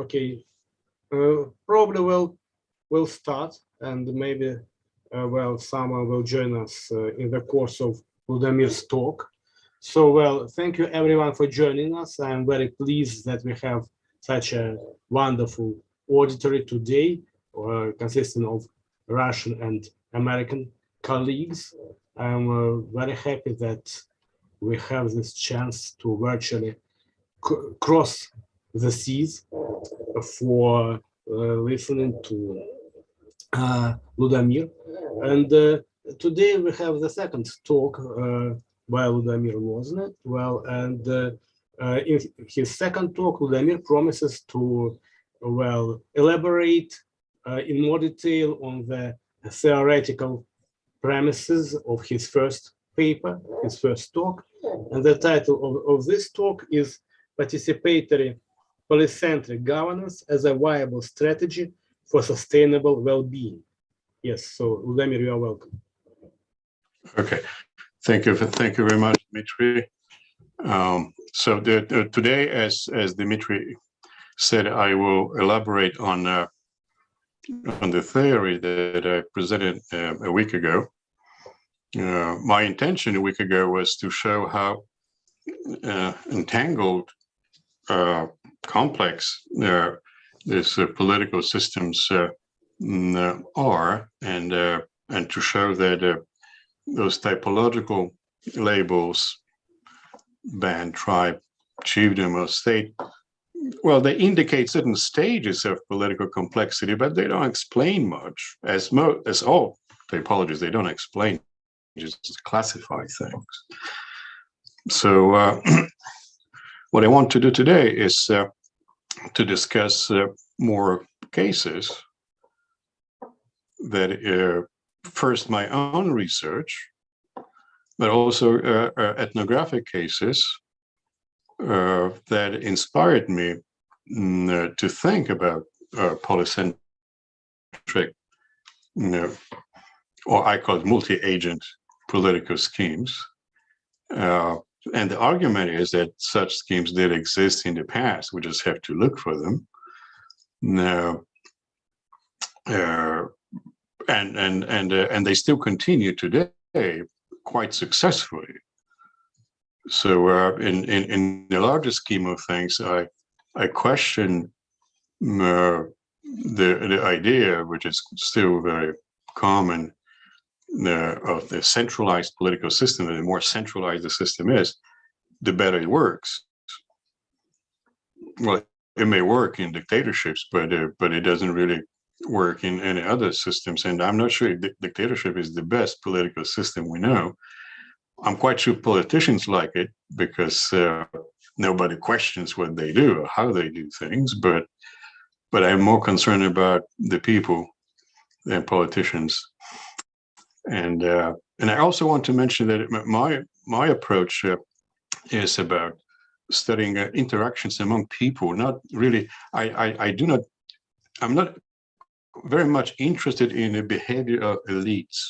Okay, probably we'll start, and maybe well, someone will join us in the course of Ludomir's talk. So, well, thank you everyone for joining us. I'm very pleased that we have such a wonderful auditory today, consisting of Russian and American colleagues. I'm very happy that we have this chance to virtually cross the seas for listening to Ludomir. And today we have the second talk by Ludomir Lozny. Well, and in his second talk, Ludomir promises to, well, elaborate in more detail on the theoretical premises of his first paper, his first talk. And the title of this talk is Participatory Polycentric Governance as a Viable Strategy for Sustainable Well-being. Yes, so Ludomir, you are welcome. Okay, thank you very much, Dmitry. So today, as Dmitry said, I will elaborate on the theory that I presented a week ago. My intention a week ago was to show how entangled, complex these political systems are, and to show that those typological labels, band, tribe, chiefdom, or state, well, they indicate certain stages of political complexity, but they don't explain much. As all typologies, they don't explain, just classify things. So what I want to do today is to discuss more cases that first my own research, but also ethnographic cases that inspired me to think about polycentric, or I call it multi-agent political schemes. And the argument is that such schemes did exist in the past. We just have to look for them. Now, and they still continue today quite successfully. So in the larger scheme of things, I question the idea, which is still very common, of the centralized political system. And the more centralized the system is, the better it works. Well, it may work in dictatorships, but it doesn't really work in any other systems. And I'm not sure if dictatorship is the best political system we know. I'm quite sure politicians like it because nobody questions what they do or how they do things. But I'm more concerned about the people than politicians. And I also want to mention that my approach is about studying interactions among people. Not really. I'm not very much interested in the behavior of elites.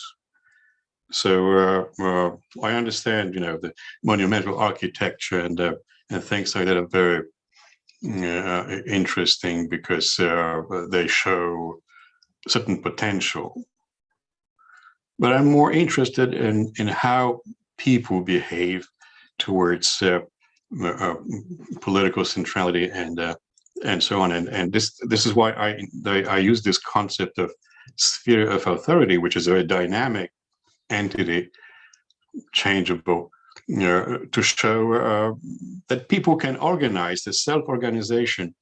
So I understand, the monumental architecture and things like that are very interesting because they show certain potential. But I'm more interested in how people behave towards political centrality and so on. And this is why I use this concept of sphere of authority, which is a very dynamic entity, changeable, to show that people can organize. The self-organization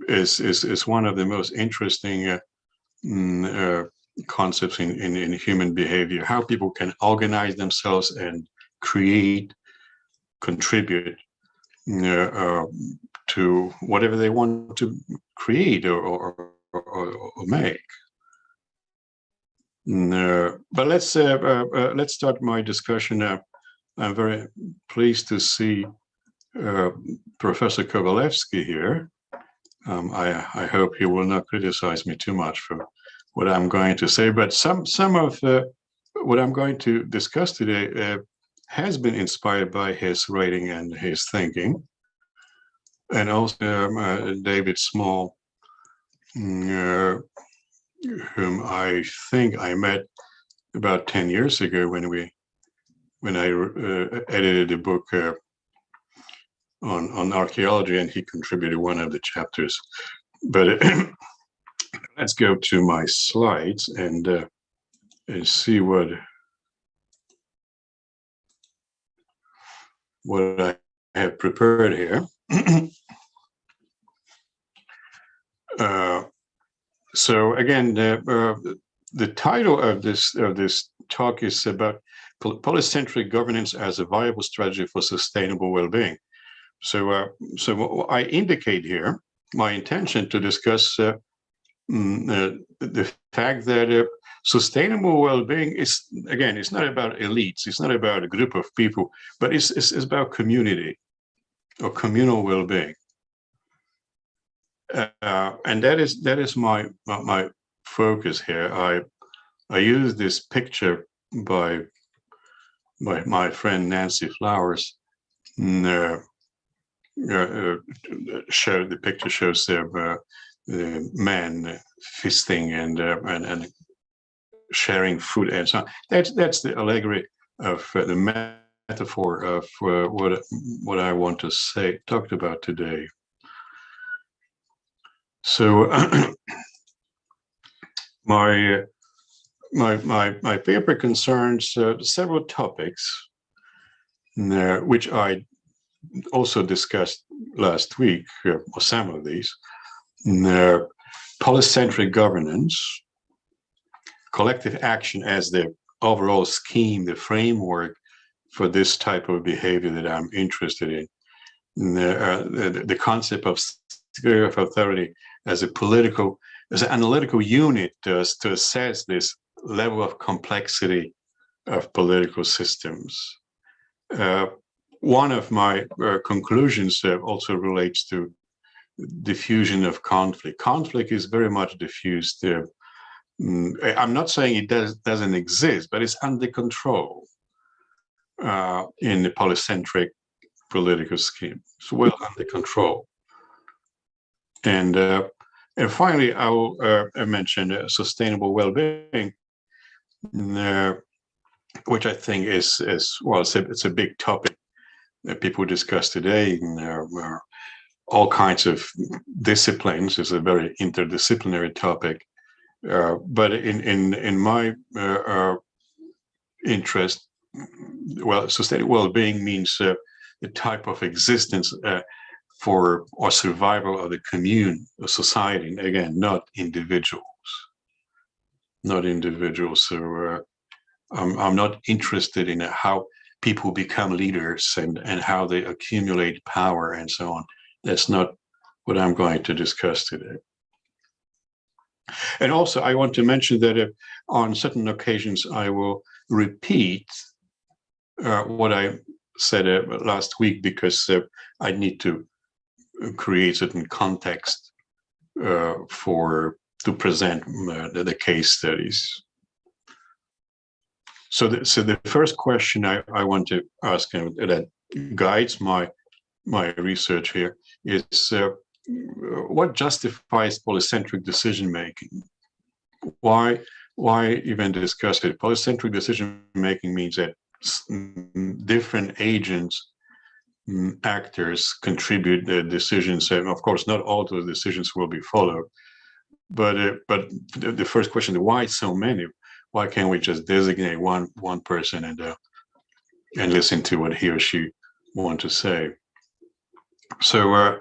is one of the most interesting concepts in human behavior, how people can organize themselves and create, contribute to whatever they want to create or make. But let's start my discussion. I'm very pleased to see Professor Kovalevsky here. I hope he will not criticize me too much for what I'm going to say, but some of what I'm going to discuss today has been inspired by his writing and his thinking. and also David Small, whom I think I met about 10 years ago when I edited a book on archaeology, and he contributed one of the chapters. But let's go to my slides and see what I have prepared here. So again, the title of this talk is about polycentric governance as a viable strategy for sustainable well-being. So, so I indicate here my intention to discuss the fact that sustainable well-being is, again, it's not about elites, it's not about a group of people, but it's about community or communal well-being. And that is my focus here. I use this picture by my friend Nancy Flowers. Show the picture shows the man feasting and sharing food and so on. That's the allegory of the metaphor of what I want to talk about today. So my paper concerns several topics, which I also discussed last week, or some of these. Polycentric governance, collective action as the overall scheme, the framework for this type of behavior that I'm interested in. The concept of sphere of authority as an analytical unit to assess this level of complexity of political systems. One of my conclusions also relates to diffusion of conflict. Conflict is very much diffused. I'm not saying it doesn't exist, but it's under control in the polycentric political scheme. It's well under control. And finally, I will mention sustainable well-being, which I think is well, it's a big topic that people discuss today. All kinds of disciplines. It's a very interdisciplinary topic. But in my interest, well, sustainable well-being means the type of existence for or survival of the commune, of society. Again, not individuals. So I'm not interested in how people become leaders and how they accumulate power and so on. That's not what I'm going to discuss today. And also, I want to mention that on certain occasions, I will repeat what I said last week, because I need to create certain context to present the case studies. So the first question I want to ask that guides my research here is what justifies polycentric decision making? Why even discuss it? Polycentric decision making means that different agents, actors contribute their decisions, and of course not all those decisions will be followed. But the first question: why so many? Why can't we just designate one person and listen to what he or she want to say? So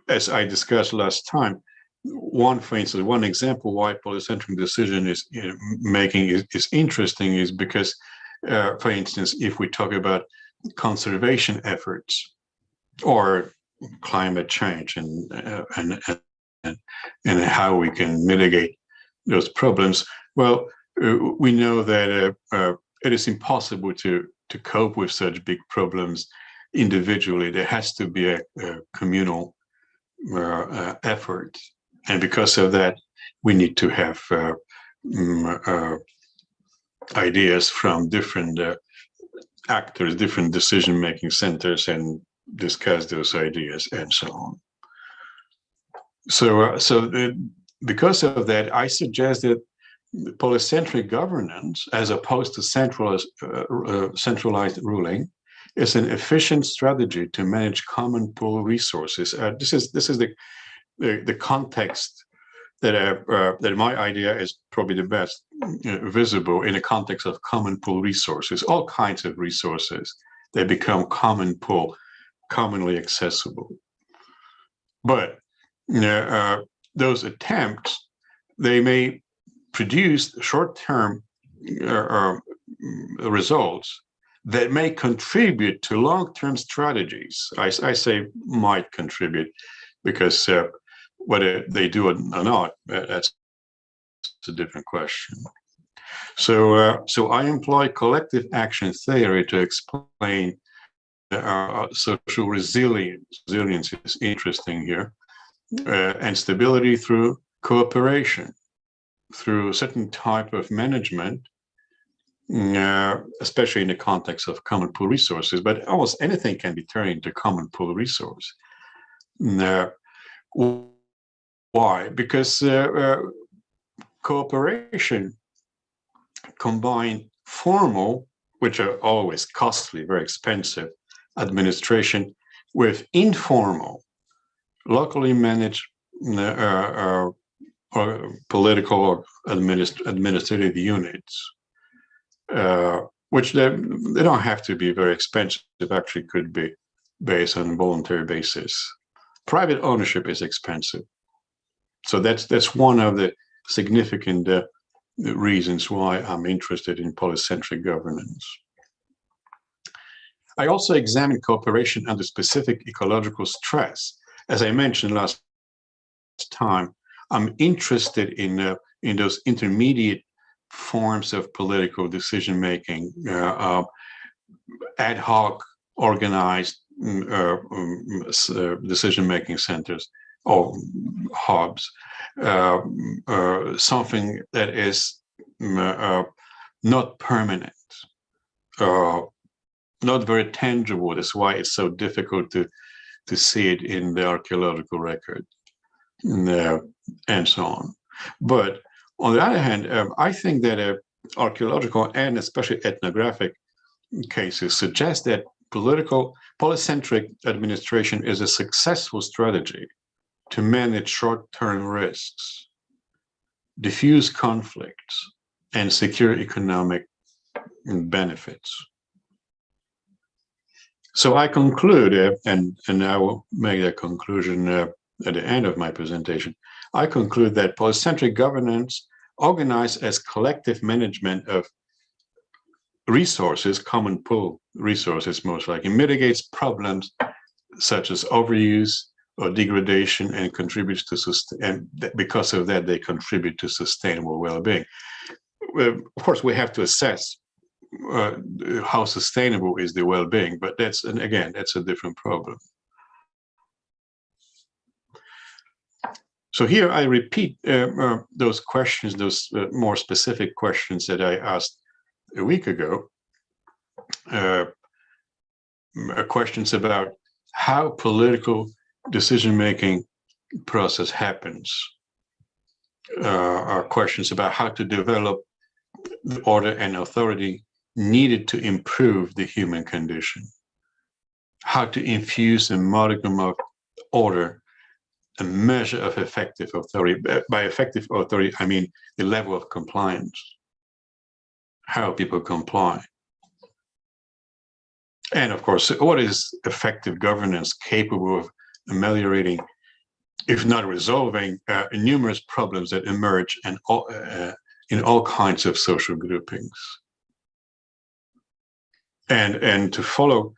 as I discussed last time, for instance, one example why polycentric decision making is interesting is because, for instance, if we talk about conservation efforts or climate change and how we can mitigate those problems, well, we know that it is impossible to cope with such big problems individually. There has to be a communal effort, and because of that, we need to have ideas from different actors, different decision-making centers, and discuss those ideas and so on. Because of that, I suggest that polycentric governance, as opposed to centralized ruling, is an efficient strategy to manage common pool resources. This is the context that my idea is probably the best visible in the context of common pool resources. All kinds of resources, they become common pool, commonly accessible. But those attempts, they may produce short-term results that may contribute to long-term strategies. I say might contribute because whether they do it or not, that's a different question. So I employ collective action theory to explain social resilience. Resilience is interesting here, and stability through cooperation, through a certain type of management, especially in the context of common pool resources, but almost anything can be turned into common pool resource. Why? Because cooperation combine formal, which are always costly, very expensive, administration with informal, locally managed or political or administrative units, which they don't have to be very expensive, actually could be based on a voluntary basis. Private ownership is expensive. So that's one of the significant reasons why I'm interested in polycentric governance. I also examine cooperation under specific ecological stress. As I mentioned last time, I'm interested in those intermediate forms of political decision-making, ad hoc, organized decision-making centers or hubs, something that is not permanent, not very tangible. That's why it's so difficult to see it in the archaeological record, and so on. But on the other hand, I think that archaeological and especially ethnographic cases suggest that polycentric administration is a successful strategy to manage short-term risks, diffuse conflicts, and secure economic benefits. So I conclude, and I will make that conclusion at the end of my presentation. I conclude that polycentric governance, organized as collective management of resources, common pool resources most likely, mitigates problems such as overuse or degradation and contributes to and because of that, they contribute to sustainable well-being. Of course, we have to assess how sustainable is the well-being, but that's a different problem. So here I repeat those questions, those more specific questions that I asked a week ago, questions about how political decision-making process happens, are questions about how to develop the order and authority needed to improve the human condition, how to infuse a modicum of order, a measure of effective authority. By effective authority, I mean the level of compliance, how people comply. And of course, what is effective governance capable of ameliorating, if not resolving, numerous problems that emerge in all kinds of social groupings. And to follow,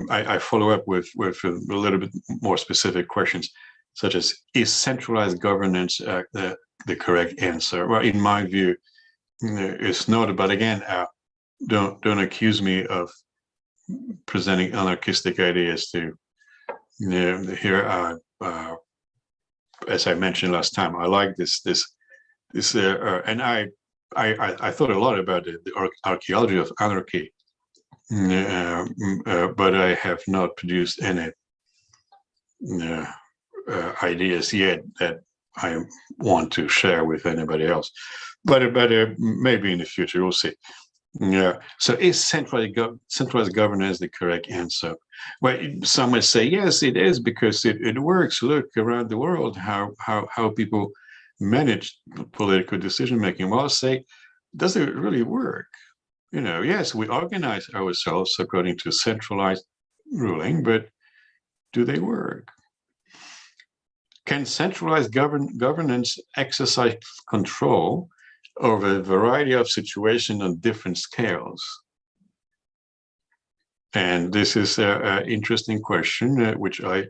I follow up with a little bit more specific questions, such as, is centralized governance the correct answer? Well, in my view, it's not. But again, don't accuse me of presenting anarchistic ideas to here. As I mentioned last time, I like this, and I thought a lot about the archaeology of anarchy but I have not produced any ideas yet that I want to share with anybody else. But maybe in the future, we'll see. Yeah. So is centralized governance the correct answer? Well, some might say yes, it is, because it works. Look around the world how people manage political decision making. Well, I'll say, does it really work? Yes, we organize ourselves according to centralized ruling, but do they work? Can centralized governance exercise control over a variety of situations on different scales? And this is an interesting question, which I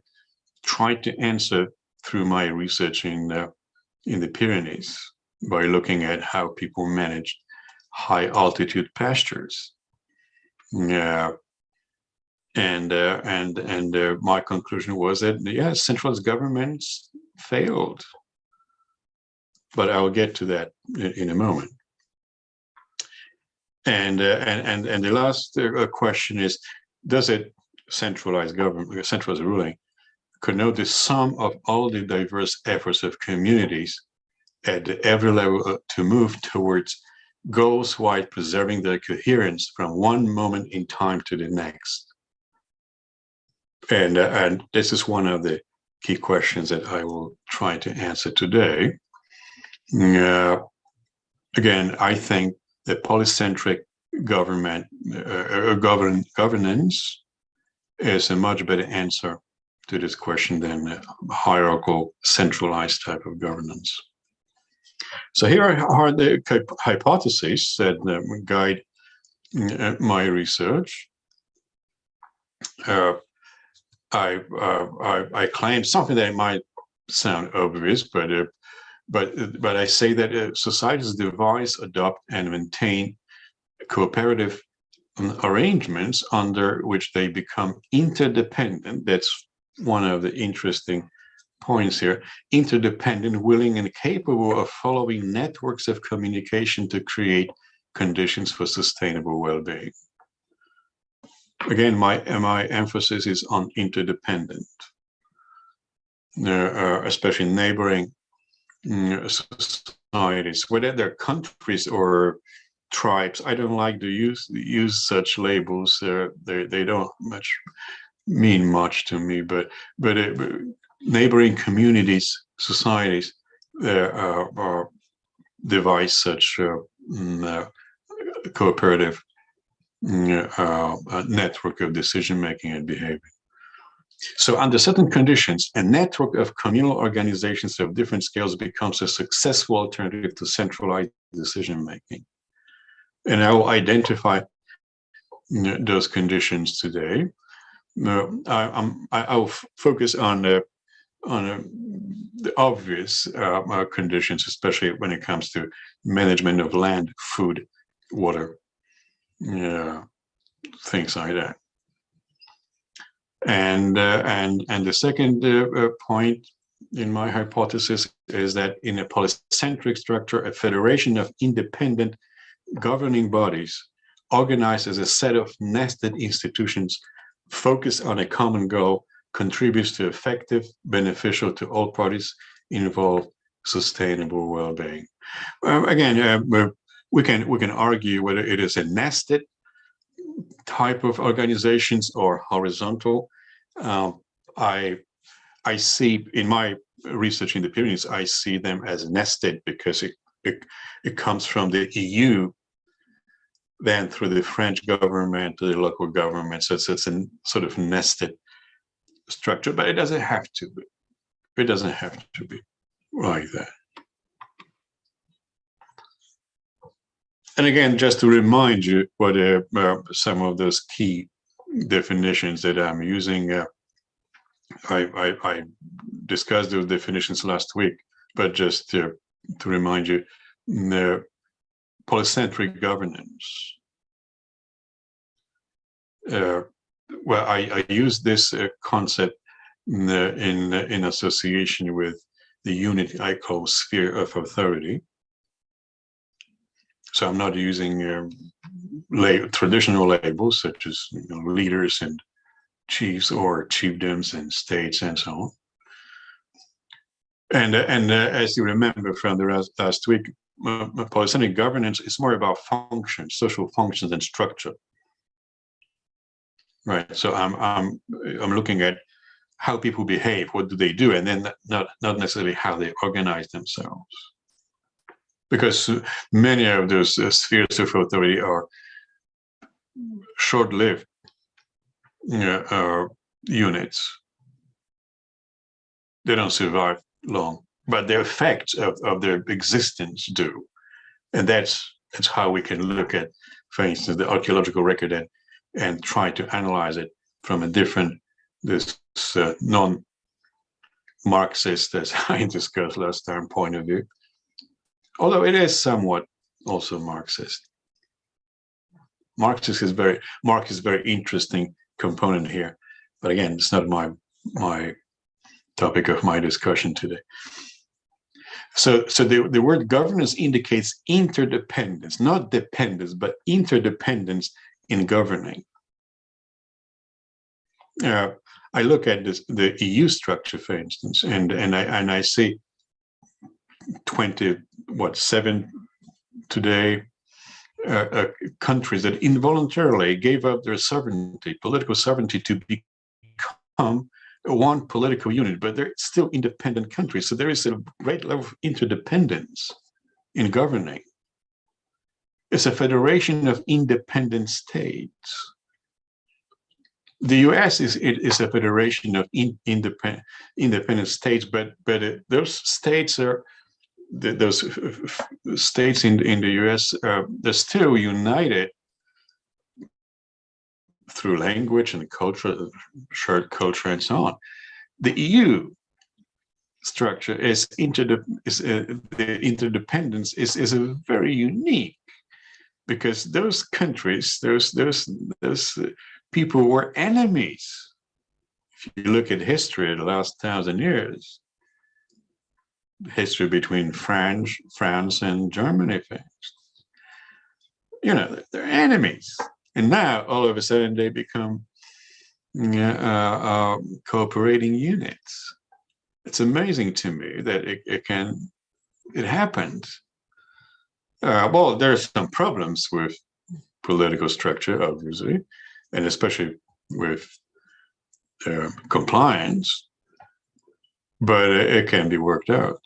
tried to answer through my research in the Pyrenees by looking at how people manage high altitude pastures. Yeah. And my conclusion was that, yes, centralized governments failed. But I'll get to that in a moment. And the last question is, does it centralized ruling connote the sum of all the diverse efforts of communities at every level to move towards goals while preserving their coherence from one moment in time to the next? And this is one of the key questions that I will try to answer today. Again, I think that polycentric governance is a much better answer to this question than hierarchical, centralized type of governance. So here are the hypotheses that guide my research. I claim something that might sound obvious, but I say that societies devise, adopt, and maintain cooperative arrangements under which they become interdependent. That's one of the interesting points here. Interdependent, willing, and capable of following networks of communication to create conditions for sustainable well-being. Again, my emphasis is on interdependent, especially neighboring societies, whether they're countries or tribes. I don't like to use such labels. They don't mean much to me. But neighboring communities, societies, devise such cooperative network of decision-making and behavior. So under certain conditions, a network of communal organizations of different scales becomes a successful alternative to centralized decision-making. And I will identify those conditions today. I'll focus on the obvious conditions, especially when it comes to management of land, food, water, things like that. And the second point in my hypothesis is that in a polycentric structure, a federation of independent governing bodies organized as a set of nested institutions focused on a common goal contributes to effective, beneficial to all parties involved, sustainable well-being. Again, we can argue whether it is a nested type of organizations or horizontal. I see in my research in the Pyrenees, I see them as nested because it comes from the EU, then through the French government to the local government. So it's a sort of nested structure, but it doesn't have to be. It doesn't have to be like that. And again, just to remind you what some of those key definitions that I'm using, I discussed those definitions last week, but just to remind you, polycentric governance. Well, I use this concept in association with the unit I call sphere of authority. So I'm not using traditional labels such as leaders and chiefs or chiefdoms and states and so on. And as you remember from the last week, polycentric governance is more about functions, social functions and structure. Right. So I'm looking at how people behave, what do they do, and then not necessarily how they organize themselves. Because many of those spheres of authority are short-lived units. They don't survive long, but the effects of their existence do. And that's how we can look at, for instance, the archaeological record and try to analyze it from a different, this non-Marxist, as I discussed last time, point of view. Although it is somewhat also Marxist. Marx is very interesting component here, but again, it's not my topic of my discussion today. So the word governance indicates interdependence, not dependence, but interdependence in governing. I look at the EU structure, for instance, and I see 7 today countries that involuntarily gave up their sovereignty, political sovereignty, to become one political unit, but they're still independent countries. So there is a great level of interdependence in governing. It's a federation of independent states. The US is a federation of independent states, but those states are those states in the US, they're still united through language and culture, shared culture, and so on. The EU structure the interdependence is a very unique, because those countries, those people were enemies. If you look at history, the last 1,000 years, history between France and Germany, they're enemies. And now, all of a sudden, they become cooperating units. It's amazing to me that it happened. Well, there's some problems with political structure, obviously, and especially with compliance, but it can be worked out.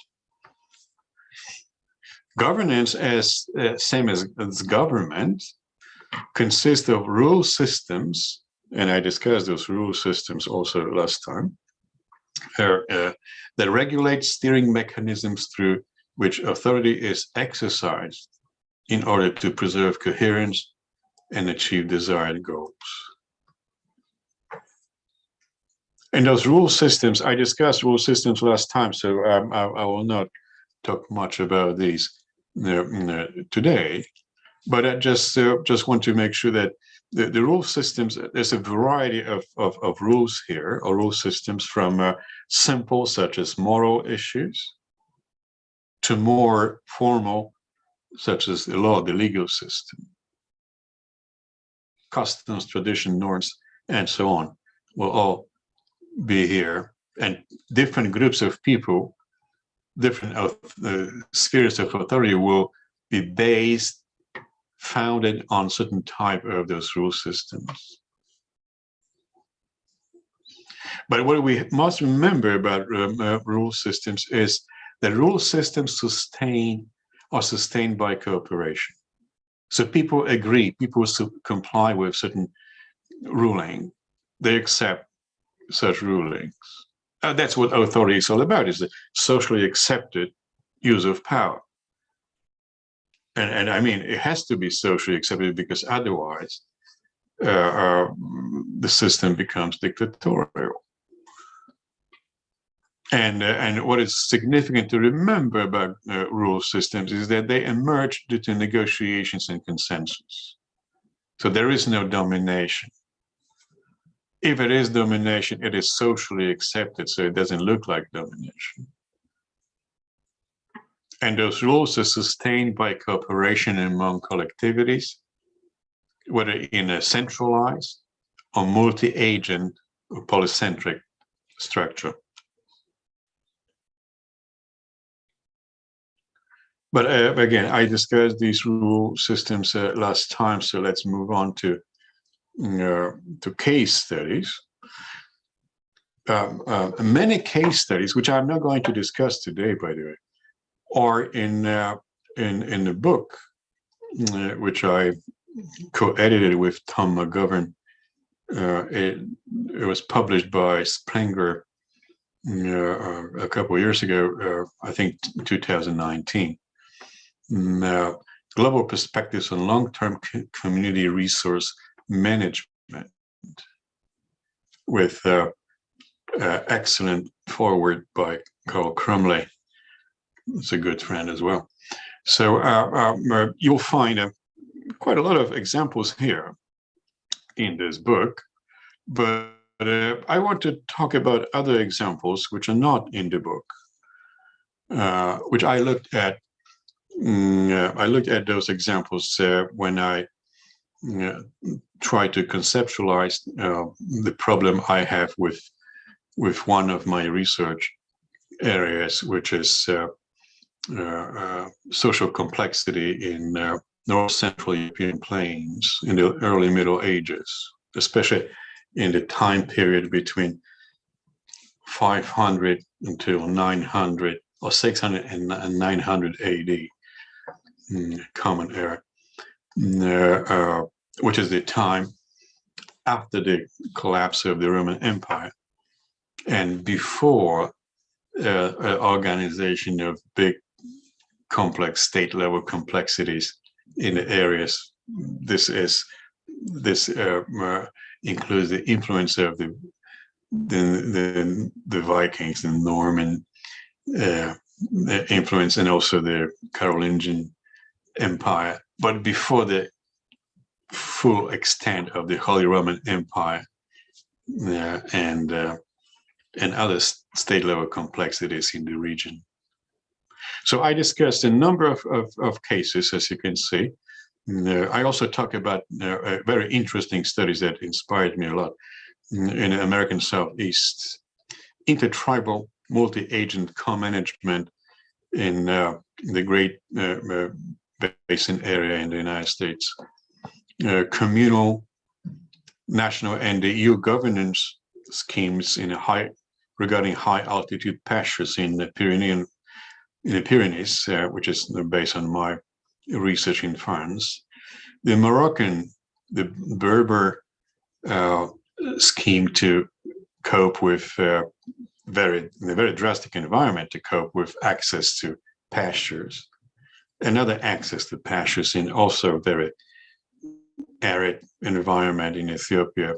Governance, as same as government, consists of rule systems, and I discussed those rule systems also last time, that regulate steering mechanisms through which authority is exercised in order to preserve coherence and achieve desired goals. And those rule systems, I discussed rule systems last time, so I will not talk much about these today, but I just want to make sure that the rule systems, there's a variety of rules here, or rule systems, from simple, such as moral issues, to more formal, such as the law, the legal system. Customs, tradition, norms, and so on will all be here, and different groups of people, different spheres of authority will be founded on certain type of those rule systems. But what we must remember about rule systems is that rule systems are sustained by cooperation. So people agree, people comply with certain ruling, they accept such rulings. That's what authority is all about, is the socially accepted use of power. And I mean, it has to be socially accepted, because otherwise the system becomes dictatorial. And what is significant to remember about rule systems is that they emerge due to negotiations and consensus. So there is no domination. If it is domination, it is socially accepted, so it doesn't look like domination. And those rules are sustained by cooperation among collectivities, whether in a centralized or multi-agent or polycentric structure. But again, I discussed these rule systems last time, so let's move on to case studies. Many case studies, which I'm not going to discuss today, by the way, are in the book, which I co-edited with Tom McGovern. It was published by Springer a couple of years ago, I think 2019. Global Perspectives on Long-Term Community Resource Management, with excellent foreword by Carl Crumley. It's a good friend as well. So you'll find quite a lot of examples here in this book, but I want to talk about other examples which are not in the book, which I looked at. I looked at those examples when I tried to conceptualize the problem I have with one of my research areas, which is social complexity in North Central European plains in the early Middle Ages, especially in the time period between 500 until 900 or 600 and 900 AD, Common Era, which is the time after the collapse of the Roman Empire and before organization of big, complex state-level complexities in the areas. This includes the influence of the Vikings and Norman influence, and also the Carolingian Empire, but before the full extent of the Holy Roman Empire and other state-level complexities in the region. So I discussed a number of cases, as you can see. I also talk about very interesting studies that inspired me a lot in the American Southeast, intertribal multi-agent co-management in the Great Basin area in the United States, communal, national, and the EU governance schemes regarding high altitude pastures in the Pyrenees, which is based on my research in France. The Berber scheme to cope with a very drastic environment, to cope with access to pastures, another access to pastures in also very arid environment in Ethiopia.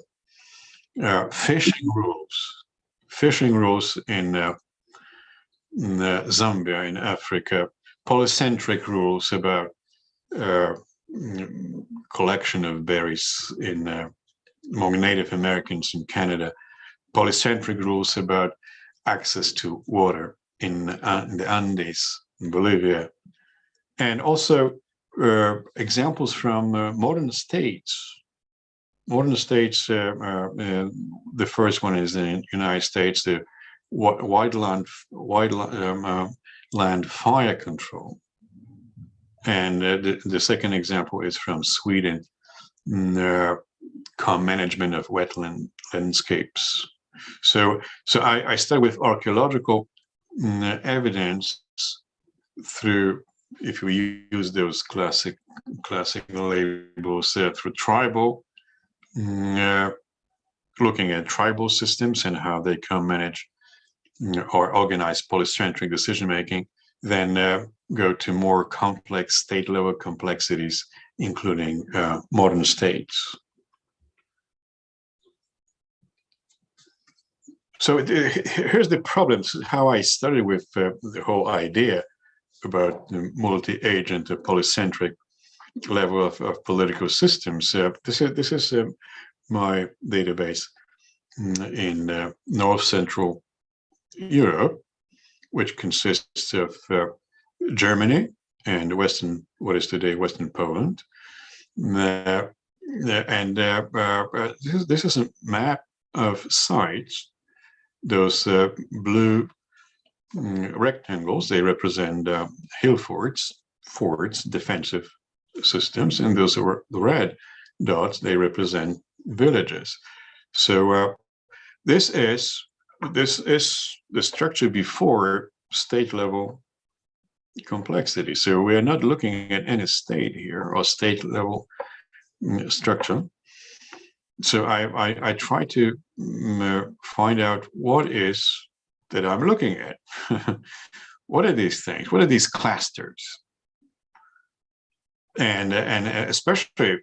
Fishing rules in Zambia in Africa, polycentric rules about collection of berries among Native Americans in Canada, polycentric rules about access to water in the Andes in Bolivia, and also examples from modern states. Modern states, the first one is in the United States, the wildland fire control. And the second example is from Sweden, comanagement of wetland landscapes. So I start with archaeological evidence through, if we use those classical labels, through tribal, looking at tribal systems and how they can manage or organize polycentric decision making, then go to more complex state-level complexities, including modern states. So here's the problem, how I started with the whole idea about the multi-agent or polycentric level of political systems. This is my database in North Central Europe, which consists of Germany and what is today Western Poland. This is a map of sites. Those blue rectangles, they represent hill forts, defensive systems, and those are the red dots, they represent villages. So this is the structure before state level complexity. So we are not looking at any state here or state level structure. So I try to find out what is that I'm looking at. What are these things? What are these clusters? And especially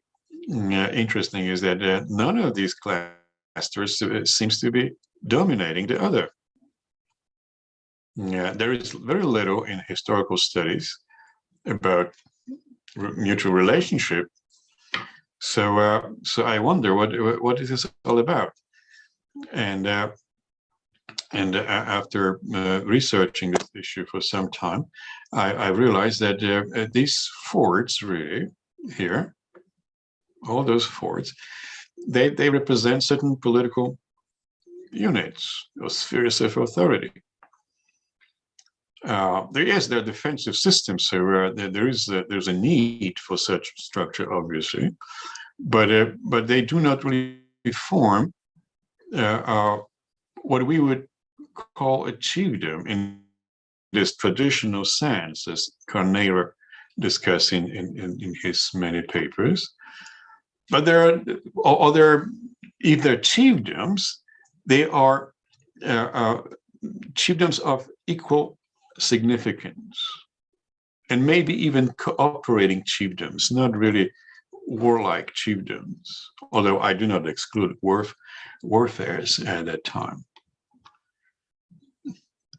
interesting is that none of these clusters seems to be dominating the other. There is very little in historical studies about mutual relationship. So I wonder what is this all about? And after researching this issue for some time, I realized that these forts really here, all those forts, they represent certain political units or spheres of authority. They're defensive systems, so there's a need for such structure, obviously, but they do not really form what we would call a chiefdom in this traditional sense, as Carneiro discussed in his many papers. But there are other, if they're chiefdoms, they are chiefdoms of equal significance, and maybe even cooperating chiefdoms, not really warlike chiefdoms, although I do not exclude warfares at that time.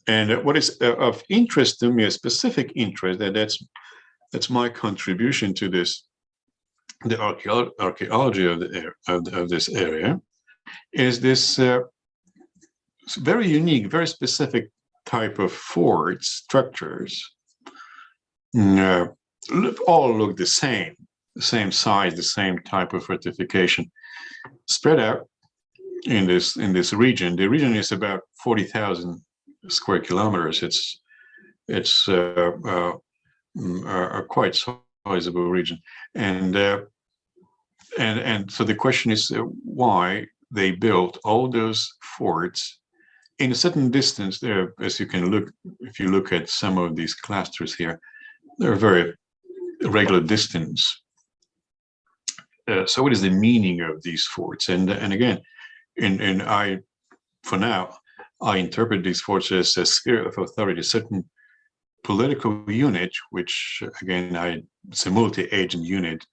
And what is of interest to me, a specific interest, that's my contribution to this, the archaeology of this area, is this very unique, very specific type of fort structures. All look the same size, the same type of fortification, spread out in this region. The region is about 40,000 square kilometers. It's a quite sizable region, and so the question is why they built all those forts in a certain distance. There, as you can look, if you look at some of these clusters here, they're very regular distance. So what is the meaning of these forts? And again, for now, I interpret these forts as a sphere of authority, a certain political unit, which again, it's a multi-agent unit.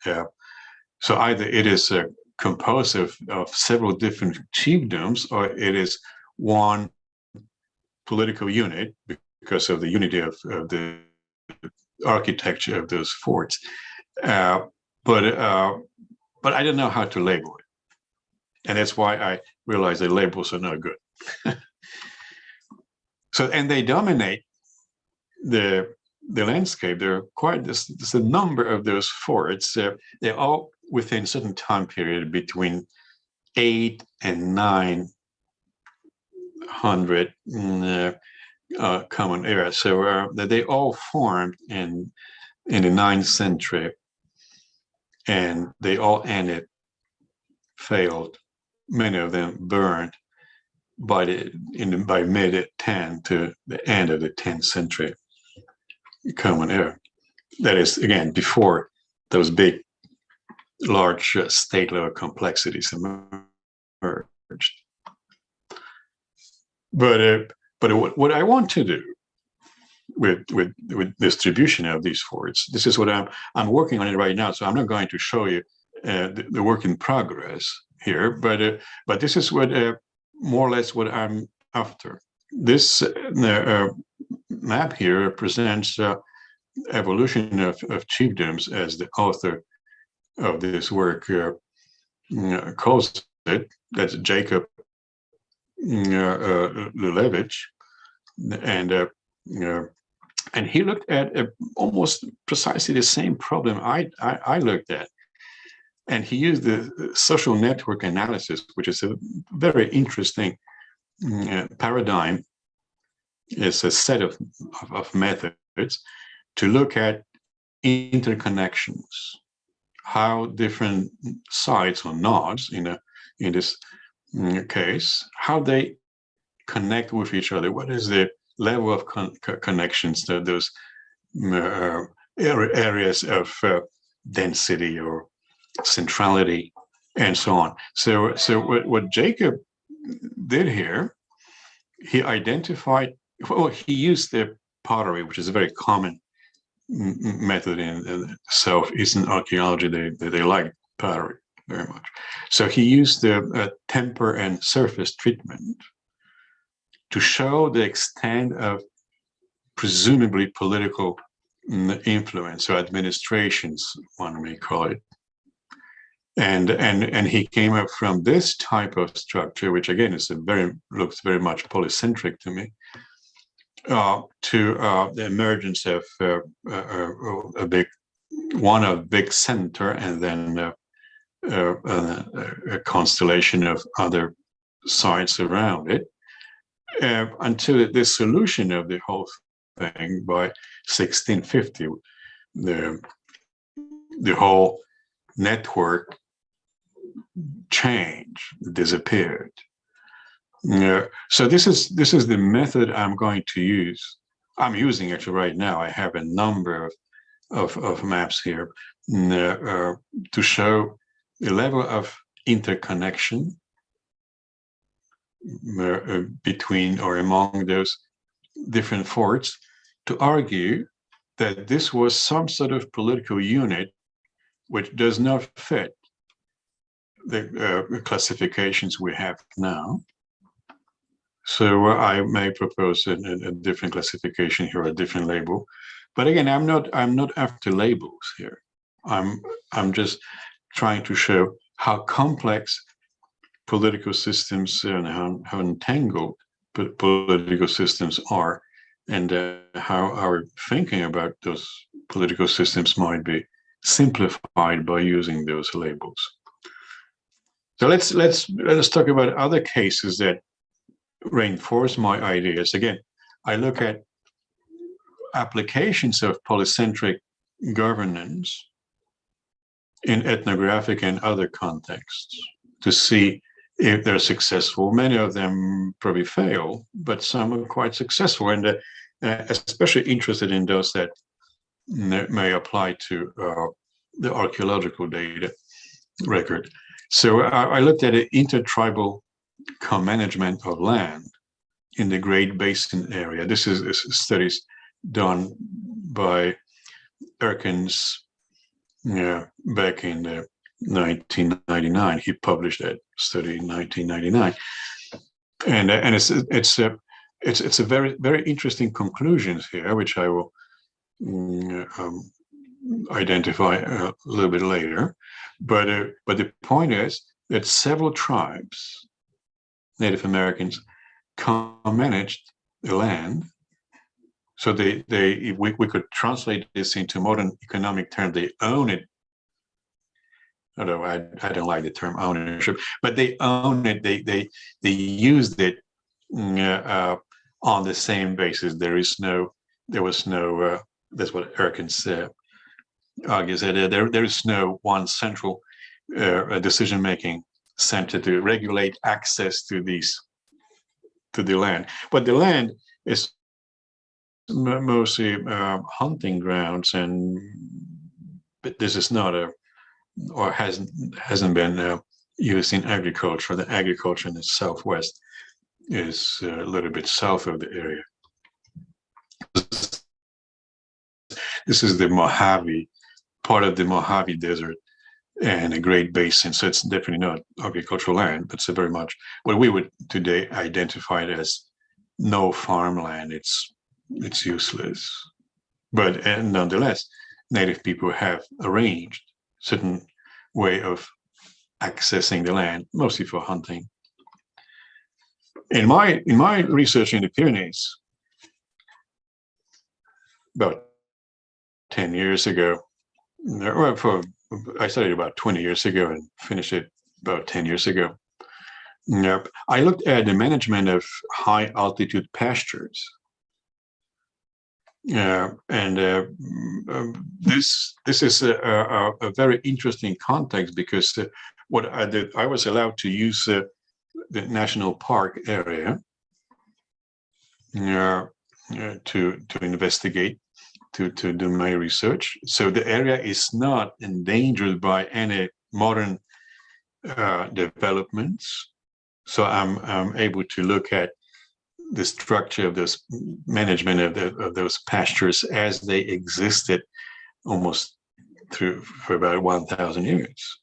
So either it is composed of several different chiefdoms, or it is one political unit because of the unity of the architecture of those forts. But I don't know how to label it. And that's why I realized that labels are not good. So, and they dominate the landscape. There are there's a number of those forts. They're all within a certain time period between 800 and 900 common era. So they all formed in the 9th century, and they all failed. Many of them burned by mid-10th to the end of the 10th century common era. That is, again, before those big, large state-level complexities emerged. But what I want to do with distribution of these forts, this is what I'm working on it right now. So I'm not going to show you the work in progress here, but this is what more or less what I'm after. This map here represents evolution of chiefdoms, as the author of this work calls it. That's Jacob Lulevich, and And he looked at almost precisely the same problem I looked at. And he used the social network analysis, which is a very interesting paradigm. It's a set of methods to look at interconnections, how different sites or nodes in this case, how they connect with each other. What is the level of connections to those areas of density or centrality and so on. So what Jacob did here, he identified, well, he used the pottery, which is a very common method in Southeastern archaeology. They like pottery very much. So he used the temper and surface treatment to show the extent of presumably political influence or administrations, one may call it. And he came up from this type of structure, which again is looks very much polycentric to me, to the emergence of a big center, and then a constellation of other sites around it, until the solution of the whole thing by 1650, the whole network disappeared. So this is the method I'm going to use. I'm using actually right now. I have a number of maps here to show the level of interconnection between or among those different forts, to argue that this was some sort of political unit which does not fit the classifications we have now. So I may propose a different classification here, a different label. But again, I'm not after labels here. I'm just trying to show how complex political systems and how entangled political systems are, and how our thinking about those political systems might be simplified by using those labels. So let's talk about other cases that reinforce my ideas. Again, I look at applications of polycentric governance in ethnographic and other contexts to see if they're successful. Many of them probably fail, but some are quite successful, and especially interested in those that may apply to the archaeological data record. So I looked at an intertribal comanagement of land in the Great Basin area. This is studies done by Erkens back in 1999. He published that study in 1999, and it's a very interesting conclusions here, which I will identify a little bit later. But the point is that several tribes, Native Americans, co-managed the land. So we could translate this into modern economic terms. They own it. Although I don't like the term ownership, but they own it. They used it on the same basis. There was no. That's what Erkens argues, that there is no one central decision-making center to regulate access to the land. But the land is mostly hunting grounds, but this is not or hasn't been used in agriculture. The agriculture in the Southwest is a little bit south of the area. This is the Mojave, part of the Mojave Desert and a Great Basin. So it's definitely not agricultural land, but it's very much what we would today identify it as no farmland. It's useless. But nonetheless, Native people have arranged certain way of accessing the land, mostly for hunting. In my research in the Pyrenees, about 10 years ago. Well, I started about 20 years ago and finished it about 10 years ago. Yep. I looked at the management of high altitude pastures. This is a very interesting context, because what I did, I was allowed to use the national park area to investigate, to do my research. So the area is not endangered by any modern developments. So I'm able to look at the structure of this management of those pastures as they existed almost for about 1,000 years.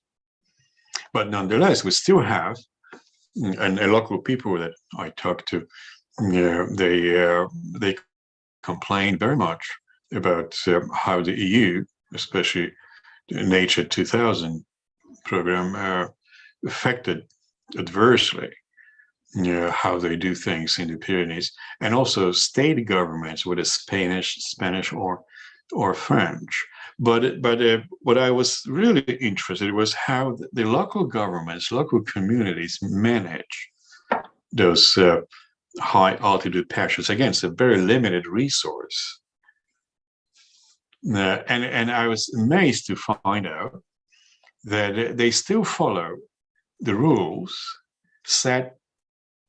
But nonetheless, we still have, and local people that I talk to, they complain very much about how the EU, especially the Nature 2000 program, affected adversely how they do things in the Pyrenees, and also state governments, whether Spanish or French. But what I was really interested in was how the local governments, local communities manage those high altitude pastures against a very limited resource. And I was amazed to find out that they still follow the rules set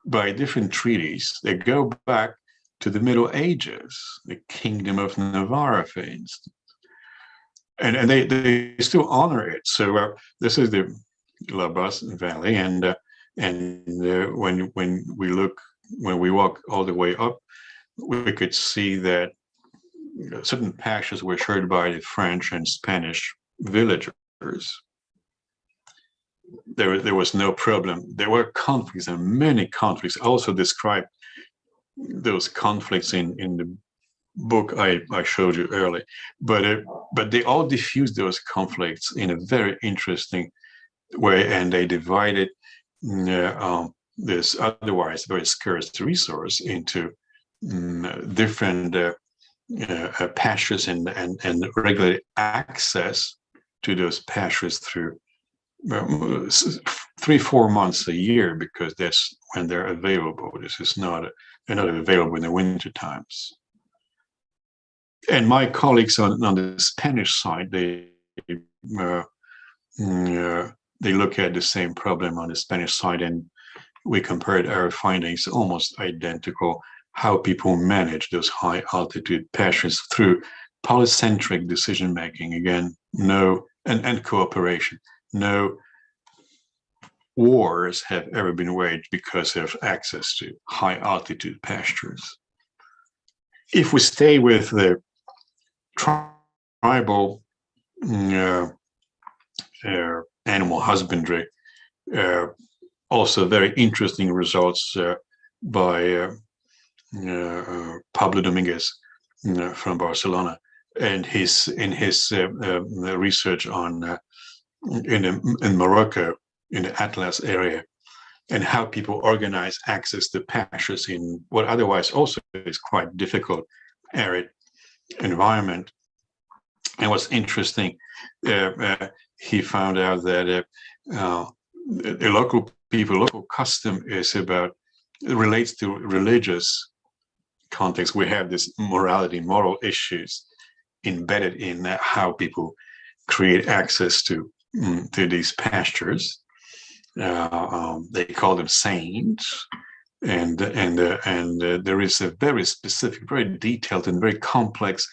by different treaties that go back to the Middle Ages, the Kingdom of Navarre, for instance. And they still honor it. So this is the La Basse Valley, and when we walk all the way up, we could see that certain pastures were shared by the French and Spanish villagers. There was no problem. There were conflicts, and many conflicts. I also described those conflicts in the book I showed you earlier. But they all diffused those conflicts in a very interesting way, and they divided this otherwise very scarce resource into different pastures and regulated access to those pastures through 3-4 months a year, because that's when they're available. This is they're not available in the winter times. And my colleagues on the Spanish side, they look at the same problem on the Spanish side, and we compared our findings almost identical. How people manage those high altitude pastures through polycentric decision making, again, and cooperation. No wars have ever been waged because of access to high altitude pastures. If we stay with the tribal animal husbandry, also very interesting results by Pablo Dominguez from Barcelona, and in his research on in Morocco, in the Atlas area, and how people organize access to pastures in what otherwise also is quite difficult, arid environment. And what's interesting, he found out that the local custom relates to religious context. We have this moral issues embedded in how people create access to these pastures. They call them saints, and there is a very specific, very detailed, and very complex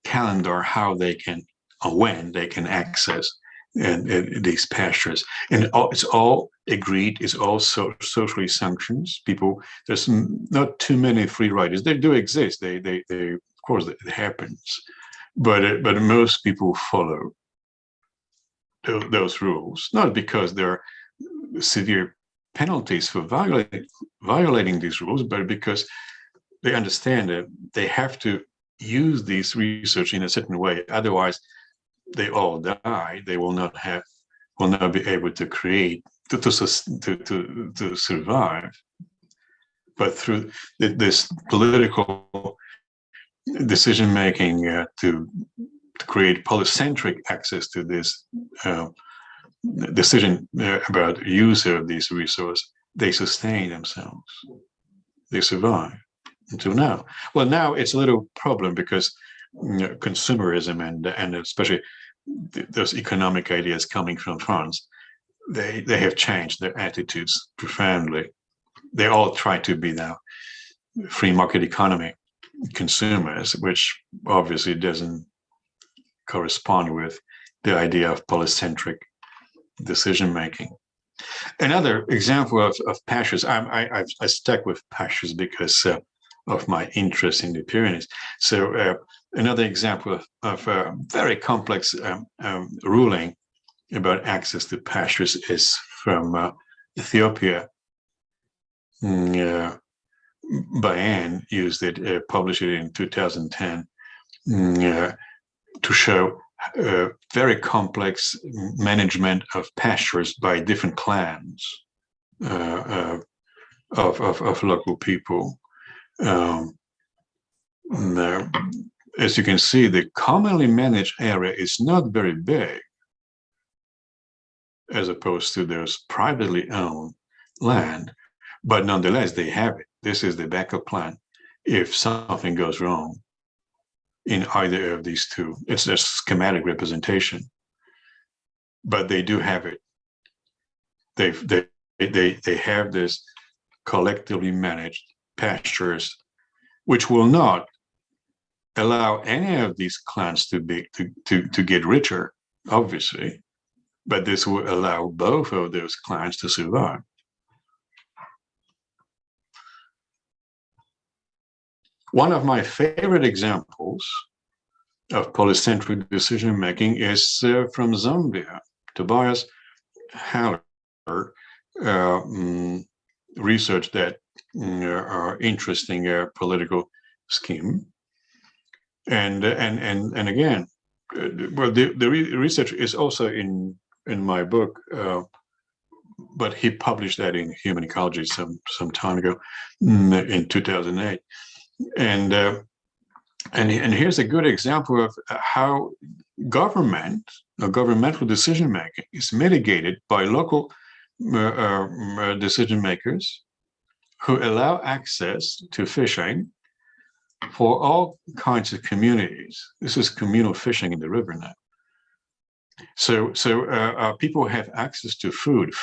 calendar how they can, or when they can access these pastures, and it's all agreed. It's also socially sanctioned. There's not too many free riders. They do exist. They of course it happens, but most people follow those rules, not because there are severe penalties for violating these rules, but because they understand that they have to use this research in a certain way. Otherwise, they all die. They will not be able to create to survive. But through this political decision making to create polycentric access to this decision about use of these resources, they sustain themselves. They survive until now. Well, now it's a little problem because consumerism and especially those economic ideas coming from France, they have changed their attitudes profoundly. They all try to be now free market economy consumers, which obviously doesn't correspond with the idea of polycentric decision making. Another example of pastures, I stuck with pastures because of my interest in the Pyrenees. So another example of a very complex ruling about access to pastures is from Ethiopia. Bayan used it, published it in 2010 to show very complex management of pastures by different clans of local people. As you can see, the commonly managed area is not very big as opposed to those privately owned land, but nonetheless, they have it. This is the backup plan if something goes wrong in either of these two. It's a schematic representation, but they do have it. They have this collectively managed pastures, which will not allow any of these clans to get richer, obviously, but this will allow both of those clans to survive. One of my favorite examples of polycentric decision-making is from Zambia. Tobias Haller researched that interesting political scheme. And again, well, the research is also in my book, but he published that in Human Ecology some time ago, in 2008. And here's a good example of how governmental decision making is mitigated by local decision makers who allow access to fishing for all kinds of communities. This is communal fishing in the river now. So people have access to food.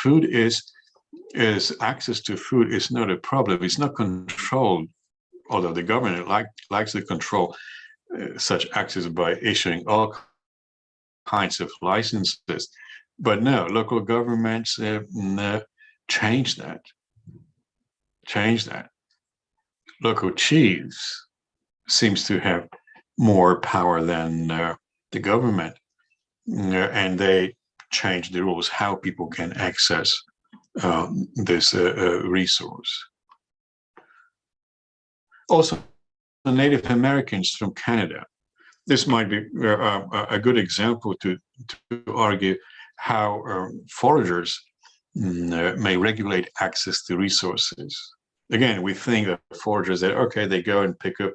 Access to food is not a problem. It's not controlled, although the government likes to control such access by issuing all kinds of licenses. But no, local governments change that. Local chiefs seems to have more power than the government, and they change the rules how people can access this resource. Also, the Native Americans from Canada. This might be a good example to argue how foragers may regulate access to resources. Again, we think of foragers that, okay, they go and pick up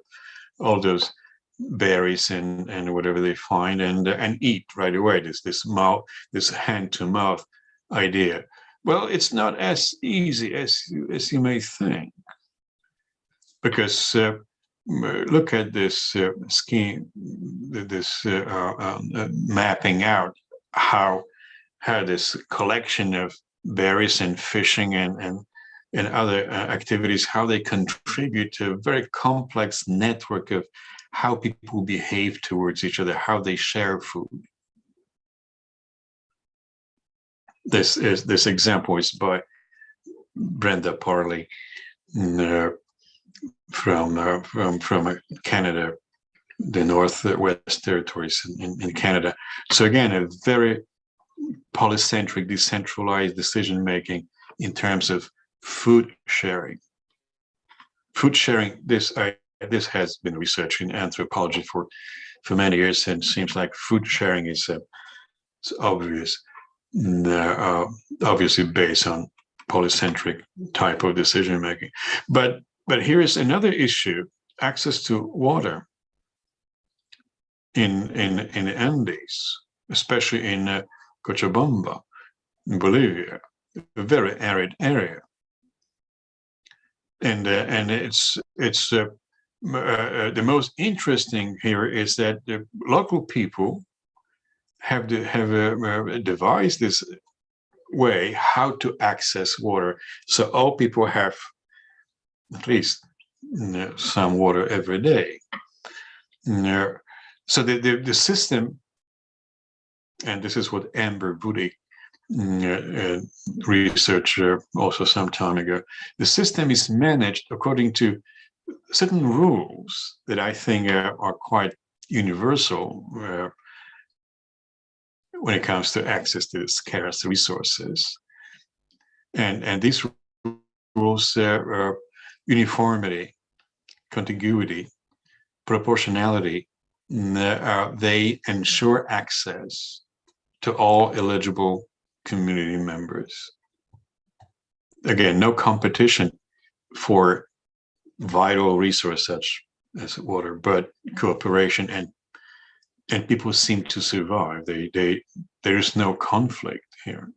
all those berries and whatever they find and eat right away. This hand-to-mouth idea. Well, it's not as easy as you may think. Because look at this scheme, this mapping out how this collection of berries and fishing and other activities, how they contribute to a very complex network of how people behave towards each other, how they share food. This example is by Brenda Parley. From Canada, the Northwest Territories in Canada. So again, a very polycentric, decentralized decision-making in terms of food sharing. Food sharing, this has been researched in anthropology for many years, and seems like food sharing is obviously based on polycentric type of decision-making. But here is another issue, access to water. in the Andes, especially in Cochabamba, in Bolivia, a very arid area. And it's the most interesting here is that the local people have devised this way how to access water, so all people have at least some water every day. So the system, and this is what Amber Woody researcher also some time ago, the system is managed according to certain rules that I think are quite universal when it comes to access to scarce resources. And these rules are uniformity, contiguity, proportionality. They ensure access to all eligible community members. Again, no competition for vital resource such as water, but cooperation, and people seem to survive. There is no conflict here.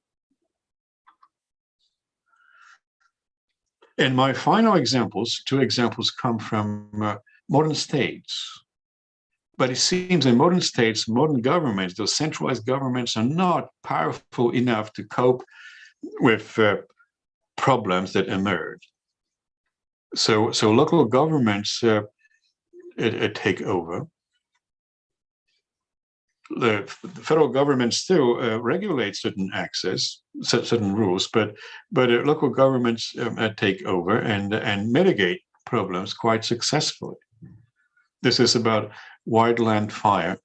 And my final examples, two examples, come from modern states. But it seems in modern states, modern governments, those centralized governments, are not powerful enough to cope with problems that emerge. So local governments take over. The federal government still regulates certain access, certain rules, but local governments take over and mitigate problems quite successfully. This is about wildland fire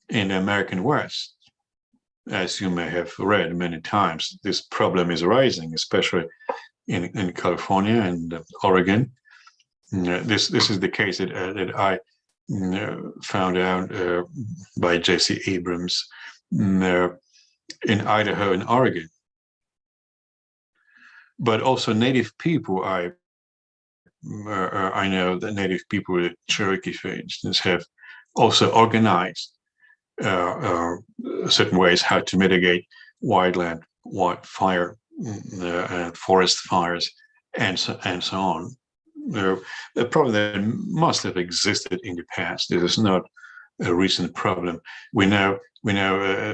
in the American West. As you may have read many times, this problem is rising, especially in California and Oregon. This is the case that I found out by J.C. Abrams in Idaho and Oregon. But also native people, I know that native people, the Cherokee, for instance, have also organized certain ways how to mitigate wildland fire, forest fires, and so on. A problem that must have existed in the past. This is not a recent problem. We know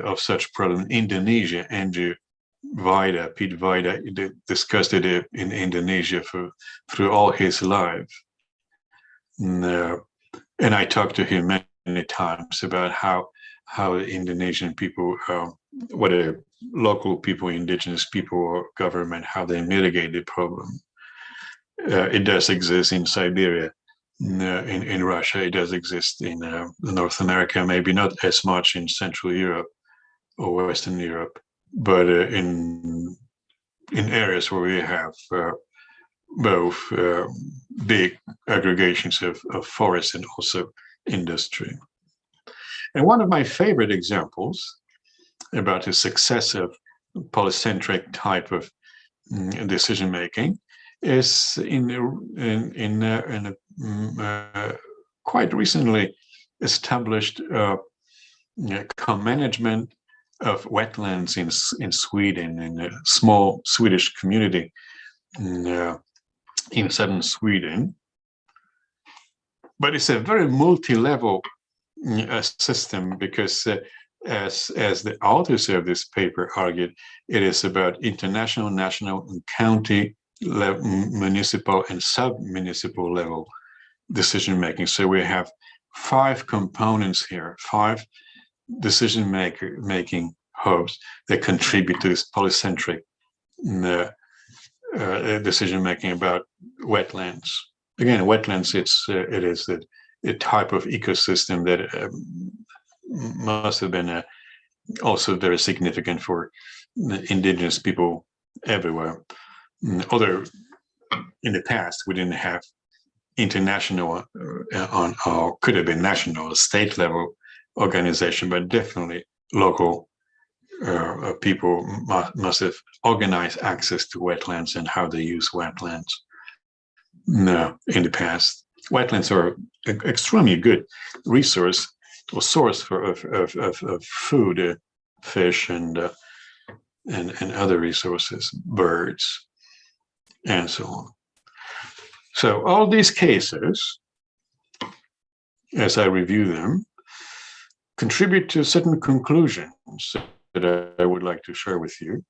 of such problem in Indonesia. Andrew Vida, Pete Vida, discussed it in Indonesia through all his life. And I talked to him many times about how the Indonesian people, whether local people, indigenous people, or government, how they mitigate the problem. It does exist in Siberia, in Russia. It does exist in North America, maybe not as much in Central Europe or Western Europe, but in areas where we have both big aggregations of forests and also industry. And one of my favorite examples about the success of polycentric type of decision making is in a quite recently established comanagement of wetlands in Sweden, in a small Swedish community in southern Sweden. But it's a very multi-level system because as the authors of this paper argued, it is about international, national, and county level, municipal and sub-municipal level decision making. So we have 5 components here, 5 decision making hubs that contribute to this polycentric decision making about wetlands. Again, wetlands, it is a type of ecosystem that must have been also very significant for indigenous people everywhere. Although in the past we didn't have international or could have been national, state level organization, but definitely local people must have organized access to wetlands and how they use wetlands in the past. Wetlands are an extremely good resource or source of food, fish and other resources, birds, and so on. So all these cases, as I review them, contribute to certain conclusions that I would like to share with you.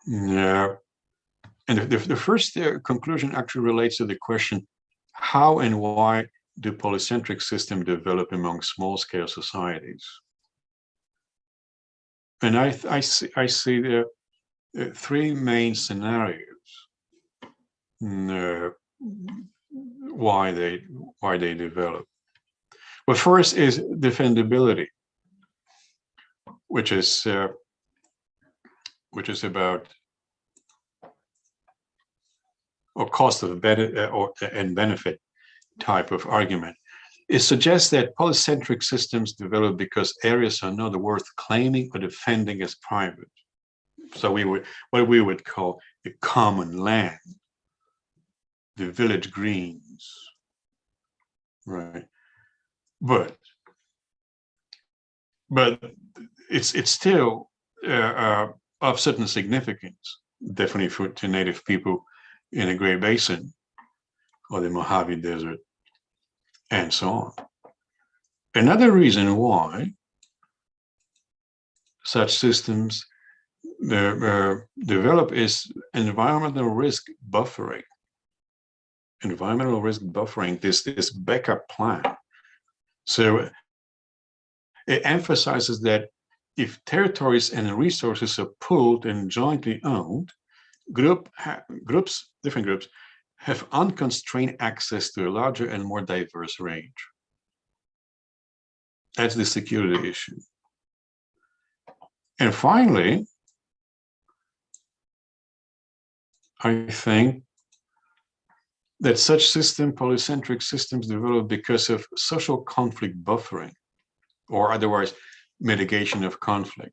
And the first conclusion actually relates to the question, how and why do polycentric systems develop among small-scale societies? And I see there three main scenarios why they develop. Well, first is defendability, which is about or cost of benefit and benefit type of argument. It suggests that polycentric systems develop because areas are not worth claiming or defending as private. So what we would call the common land, the village greens, right? But it's still of certain significance, definitely to native people in the Great Basin or the Mojave Desert, and so on. Another reason why such systems develop is environmental risk buffering. Environmental risk buffering, this backup plan. So it emphasizes that if territories and resources are pooled and jointly owned, different groups have unconstrained access to a larger and more diverse range. That's the security issue. And finally, I think that such polycentric systems develop because of social conflict buffering, or otherwise mitigation of conflict.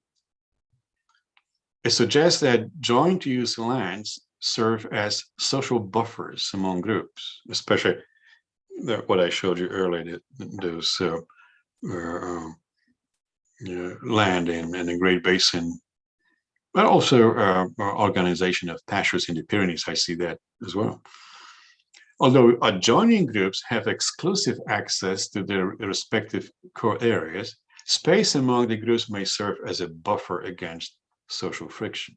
It suggests that joint use lands serve as social buffers among groups, especially what I showed you earlier, those land in the Great Basin, but also organization of pastures in the Pyrenees. I see that as well. Although adjoining groups have exclusive access to their respective core areas, space among the groups may serve as a buffer against social friction.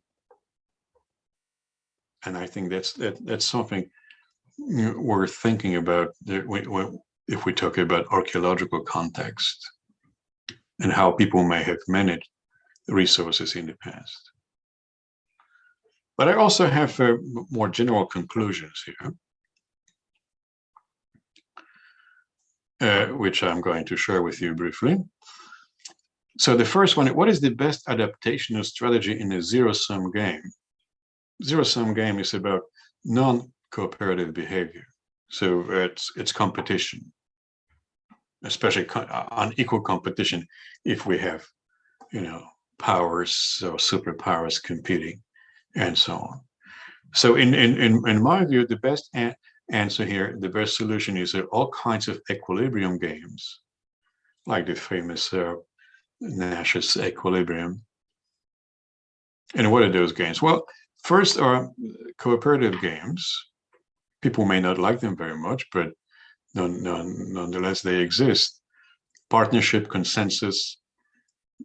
And I think that's something worth thinking about if we talk about archaeological context and how people may have managed resources in the past. But I also have more general conclusions here, which I'm going to share with you briefly. So the first one, what is the best adaptational strategy in a zero-sum game? Zero-sum game is about non-cooperative behavior. So it's competition, especially unequal competition if we have, powers or superpowers competing and so on. So in my view, the best answer here, the best solution is all kinds of equilibrium games, like the famous Nash's equilibrium. And what are those games? Well, first are cooperative games. People may not like them very much, but nonetheless, they exist. Partnership, consensus.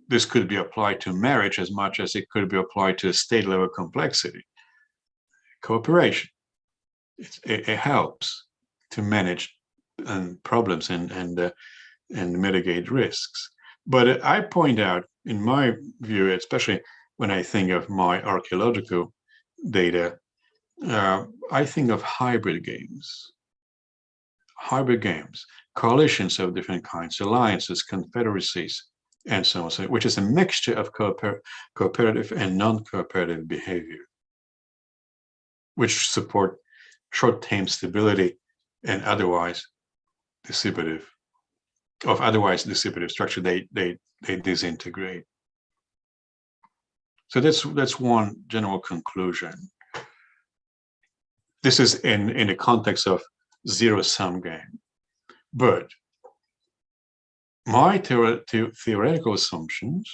This could be applied to marriage as much as it could be applied to state level complexity. Cooperation. It helps to manage problems and mitigate risks. But I point out, in my view, especially when I think of my archaeological data, I think of hybrid games. Hybrid games, coalitions of different kinds, alliances, confederacies, and so on, which is a mixture of cooperative and non-cooperative behavior, which support short-term stability and otherwise dissipative structure. They disintegrate. So that's one general conclusion. This is in the context of zero-sum game, but my theoretical assumptions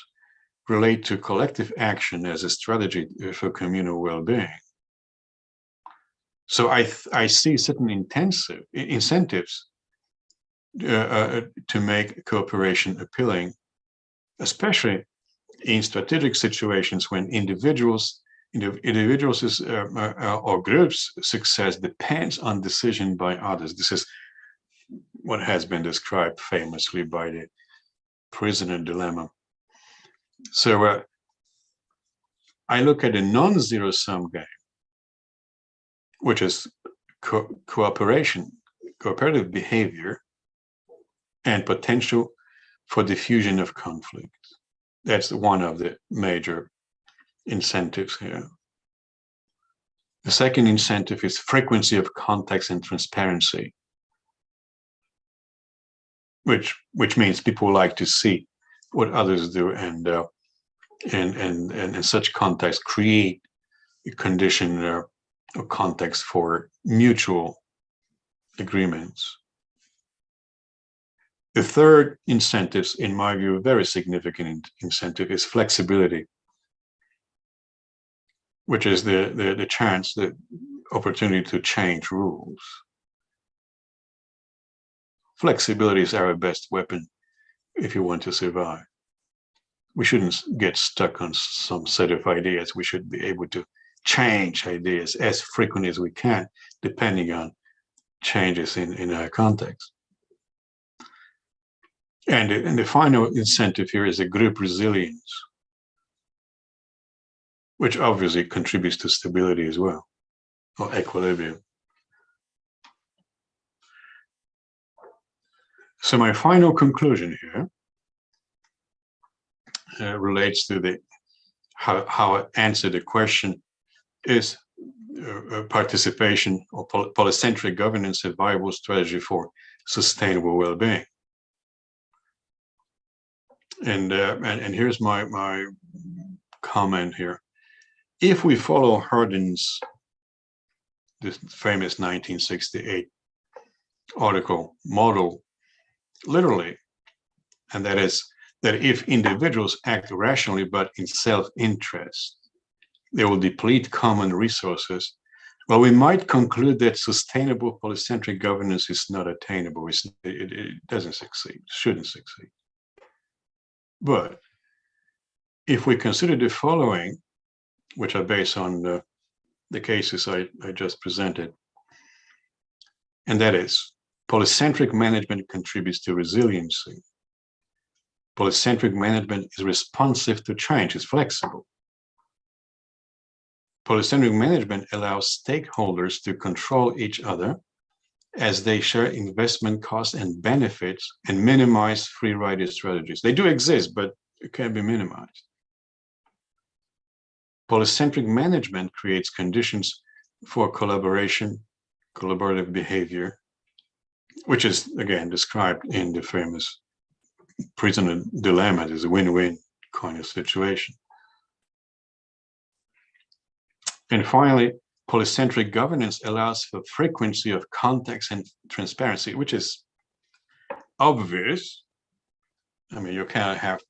relate to collective action as a strategy for communal well-being. So I see certain incentives to make cooperation appealing, especially in strategic situations when individuals or groups' success depends on decision by others. This is what has been described famously by the prisoner dilemma. So I look at a non-zero-sum game, which is cooperative behavior and potential for diffusion of conflict. That's one of the major incentives here. The second incentive is frequency of contacts and transparency, which means people like to see what others do, and such contacts create a condition or context for mutual agreements. The third incentive, in my view, a very significant incentive, is flexibility, which is the chance, the opportunity to change rules. Flexibility is our best weapon if you want to survive. We shouldn't get stuck on some set of ideas. We should be able to change ideas as frequently as we can, depending on changes in our context. And the final incentive here is a group resilience, which obviously contributes to stability as well, or equilibrium. So my final conclusion here relates to how I answer the question, is participation or polycentric governance a viable strategy for sustainable well-being? And here's my comment here. If we follow Hardin's this famous 1968 article model literally, and that is that if individuals act rationally but in self-interest, they will deplete common resources, well, we might conclude that sustainable polycentric governance is not attainable. It doesn't succeed, shouldn't succeed. But if we consider the following, which are based on the cases I just presented, and that is, polycentric management contributes to resiliency. Polycentric management is responsive to change, is flexible. Polycentric management allows stakeholders to control each other as they share investment costs and benefits and minimize free rider strategies. They do exist, but it can be minimized. Polycentric management creates conditions for collaboration, collaborative behavior, which is again described in the famous prisoner dilemma. It is a win-win kind of situation. And finally, polycentric governance allows for frequency of context and transparency, which is obvious. I mean, you cannot have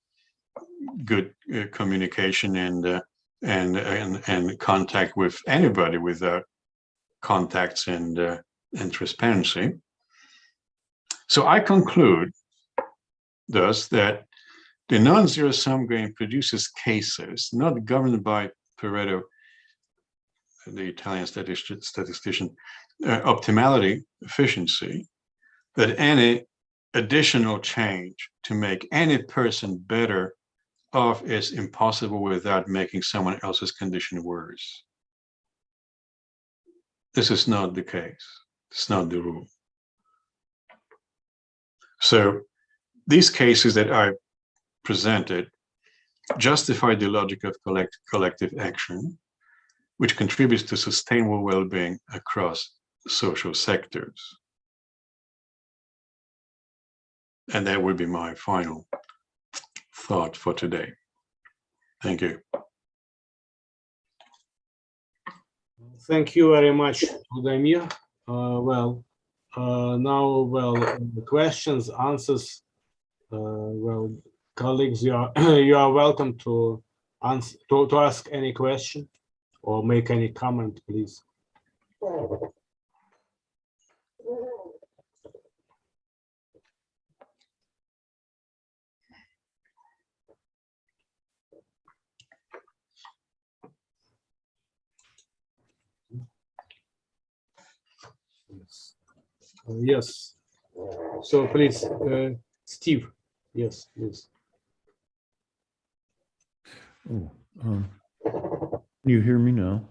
good communication and contact with anybody without contacts and transparency. So I conclude, thus, that the non-zero-sum game produces cases not governed by Pareto, the Italian statistician, optimality, efficiency, that any additional change to make any person better off is impossible without making someone else's condition worse. This is not the case. It's not the rule. So these cases that I presented justify the logic of collective action, which contributes to sustainable well-being across social sectors. And that would be my final thought for today. Thank you. Thank you very much, Ludomir. Now, the questions, answers Well, colleagues, you are you are welcome to answer to ask any question or make any comment, please. Yes. Yes. So please, Steve. Yes, please. Oh, can you hear me now?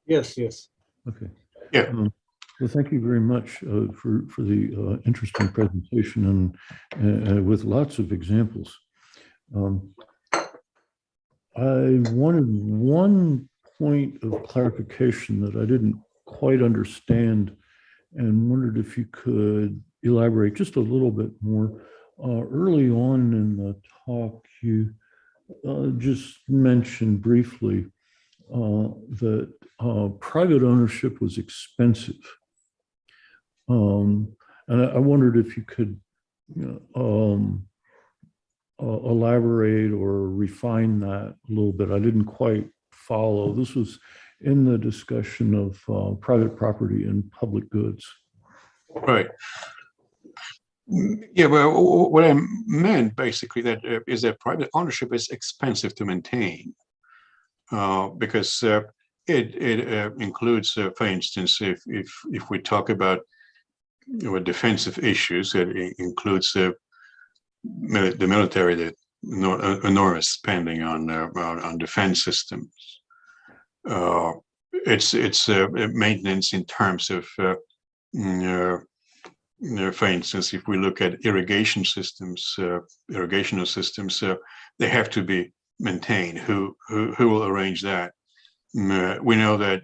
Yes, yes. Okay. Yeah. Well, thank you very much for the interesting presentation and with lots of examples. I wanted one point of clarification that I didn't quite understand and wondered if you could elaborate just a little bit more. Early on in the talk, you just mentioned briefly that private ownership was expensive. And I wondered if you could elaborate or refine that a little bit. I didn't quite follow. This was in the discussion of private property and public goods. Right. Yeah, well, what I meant basically is that private ownership is expensive to maintain because it includes, for instance, if we talk about defensive issues, it includes the military, the enormous spending on defense systems. It's maintenance in terms of for instance, if we look at irrigational systems, they have to be maintained. Who will arrange that? We know that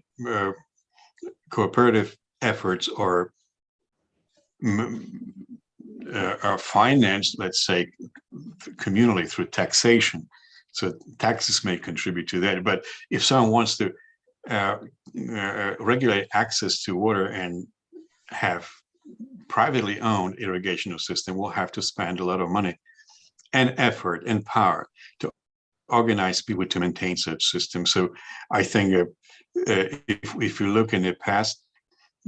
cooperative efforts are financed, let's say, communally through taxation. So taxes may contribute to that. But if someone wants to regulate access to water and have privately owned irrigational system, will have to spend a lot of money and effort and power to organize people to maintain such systems. So I think if you look in the past,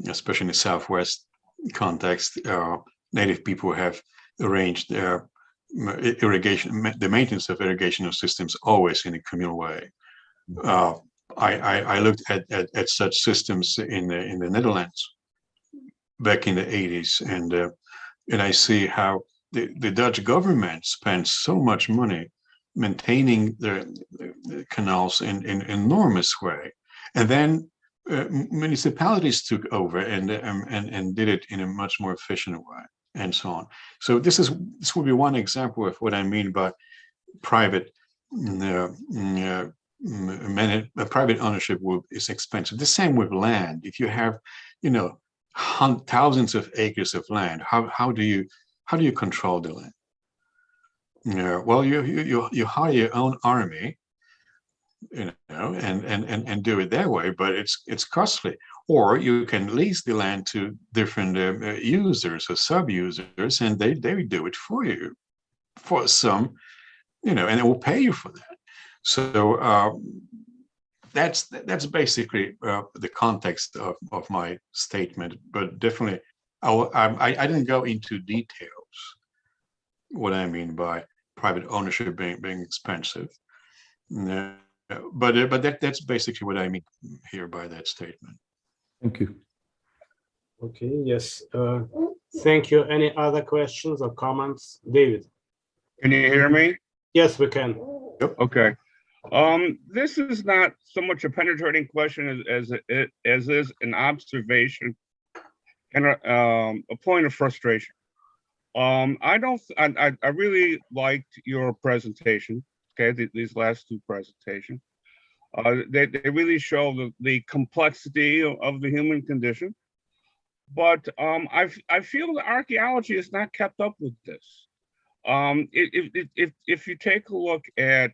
especially in the Southwest context, Native people have arranged their the maintenance of irrigational systems always in a communal way. I looked at such systems in the Netherlands back in the 80s, and I see how the Dutch government spends so much money maintaining the canals in enormous way, and then municipalities took over and did it in a much more efficient way, and so on. So this would be one example of what I mean by private private ownership is expensive. The same with land. If you have, thousands of acres of land, how do you control the land? Well, you hire your own army, and do it that way, but it's costly. Or you can lease the land to different users or sub-users, and they do it for you for some, and it will pay you for that. So that's basically the context of my statement. But definitely, I didn't go into details what I mean by private ownership being expensive. But that's basically what I mean here by that statement. Thank you. Okay, yes. Thank you. Any other questions or comments? David? Can you hear me? Yes, we can. Yep. Okay. This is not so much a penetrating question as is an observation and a point of frustration. I really liked your presentation. Okay, these last two presentations. They really show the complexity of the human condition. But I feel that archaeology has not kept up with this. If you take a look at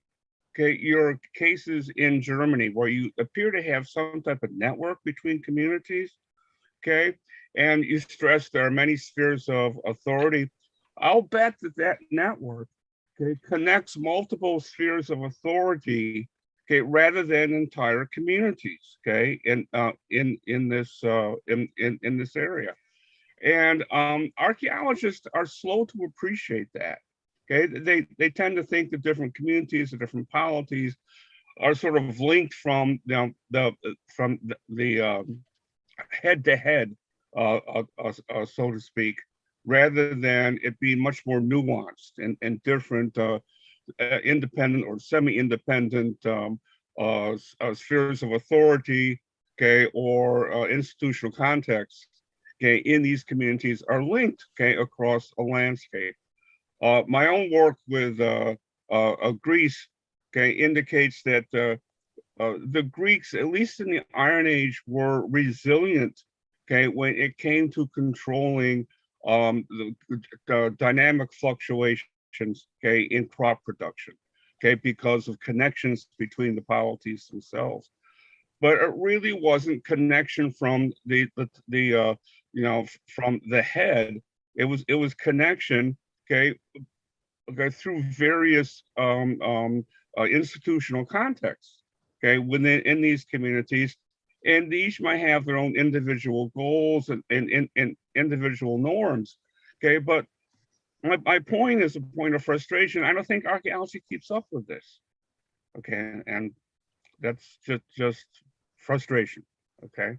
your cases in Germany, where you appear to have some type of network between communities, and you stress there are many spheres of authority I'll bet that that network, okay, connects multiple spheres of authority, okay, rather than entire communities, okay, in this area. And archaeologists are slow to appreciate that. Okay, they tend to think that different communities, the different polities, are sort of linked from the head to head, so to speak, rather than it being much more nuanced and different, independent or semi-independent spheres of authority, okay, or institutional contexts, okay, in these communities are linked, okay, across a landscape. My own work with Greece, okay, indicates that the Greeks, at least in the Iron Age, were resilient, okay, when it came to controlling the dynamic fluctuations, okay, in crop production, okay, because of connections between the polities themselves. But it really wasn't connection from the from the head. It was connection, okay, through various institutional contexts, okay, in these communities, and each might have their own individual goals and individual norms, okay. But my point is a point of frustration. I don't think archaeology keeps up with this, okay, and that's just frustration, okay.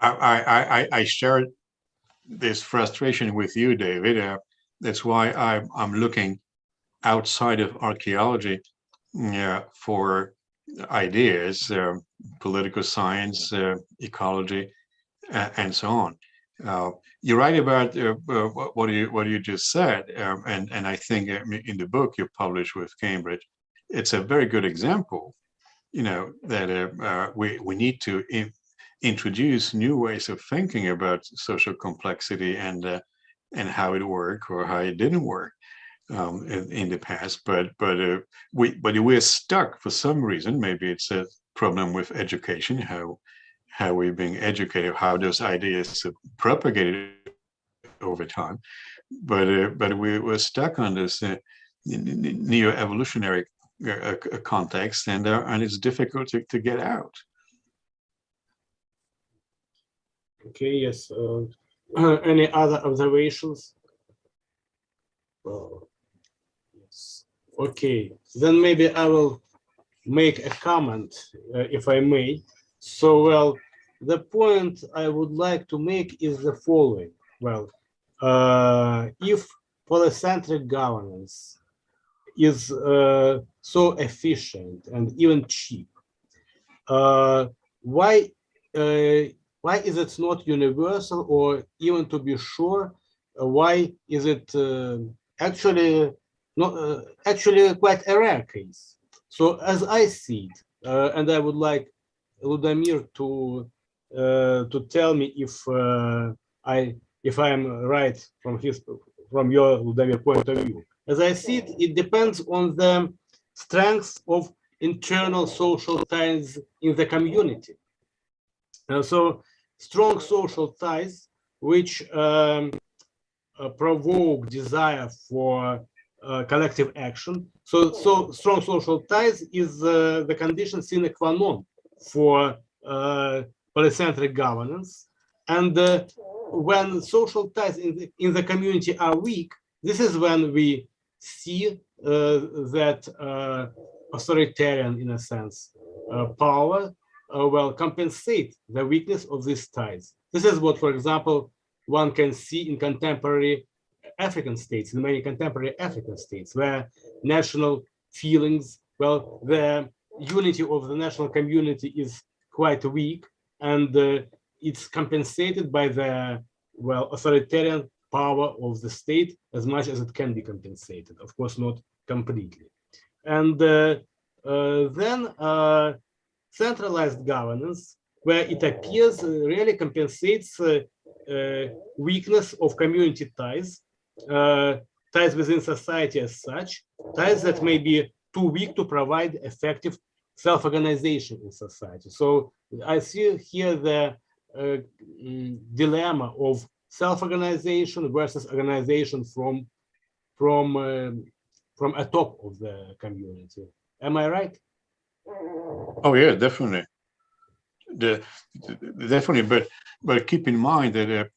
I share this frustration with you, David. That's why I'm looking outside of archaeology for ideas, political science, ecology, and so on. You're right about what you just said, and I think in the book you published with Cambridge, it's a very good example. That we need to introduce new ways of thinking about social complexity and how it worked or how it didn't work in the past. But we're stuck for some reason. Maybe it's a problem with education, how we're being educated, how those ideas are propagated over time. But we're stuck on this neo-evolutionary context, and it's difficult to get out. Okay, yes. Any other observations? Yes. Okay, then maybe I will make a comment, if I may. So, well, the point I would like to make is the following. Well, if polycentric governance is so efficient and even cheap, why is it not universal, or even to be sure, why is it actually not actually quite a rare case? So as I see it, and I would like Ludomir to tell me if I am right from your Ludomir point of view. As I see it, it depends on the strength of internal social ties in the community. So strong social ties which provoke desire for collective action. So strong social ties is the condition sine qua non for polycentric governance. And when social ties in the community are weak, this is when we see that authoritarian, in a sense, power will compensate the weakness of these ties. This is what, for example, one can see in contemporary African states, in many contemporary African states, where national feelings, well, the unity of the national community is quite weak, and it's compensated by the, well, authoritarian power of the state as much as it can be compensated, of course, not completely. And then centralized governance, where it appears really compensates weakness of community ties, ties within society as such, ties that may be too weak to provide effective self-organization in society. So I see here the dilemma of self-organization versus organization from atop of the community. Am I right? Oh yeah, definitely. Definitely, but keep in mind that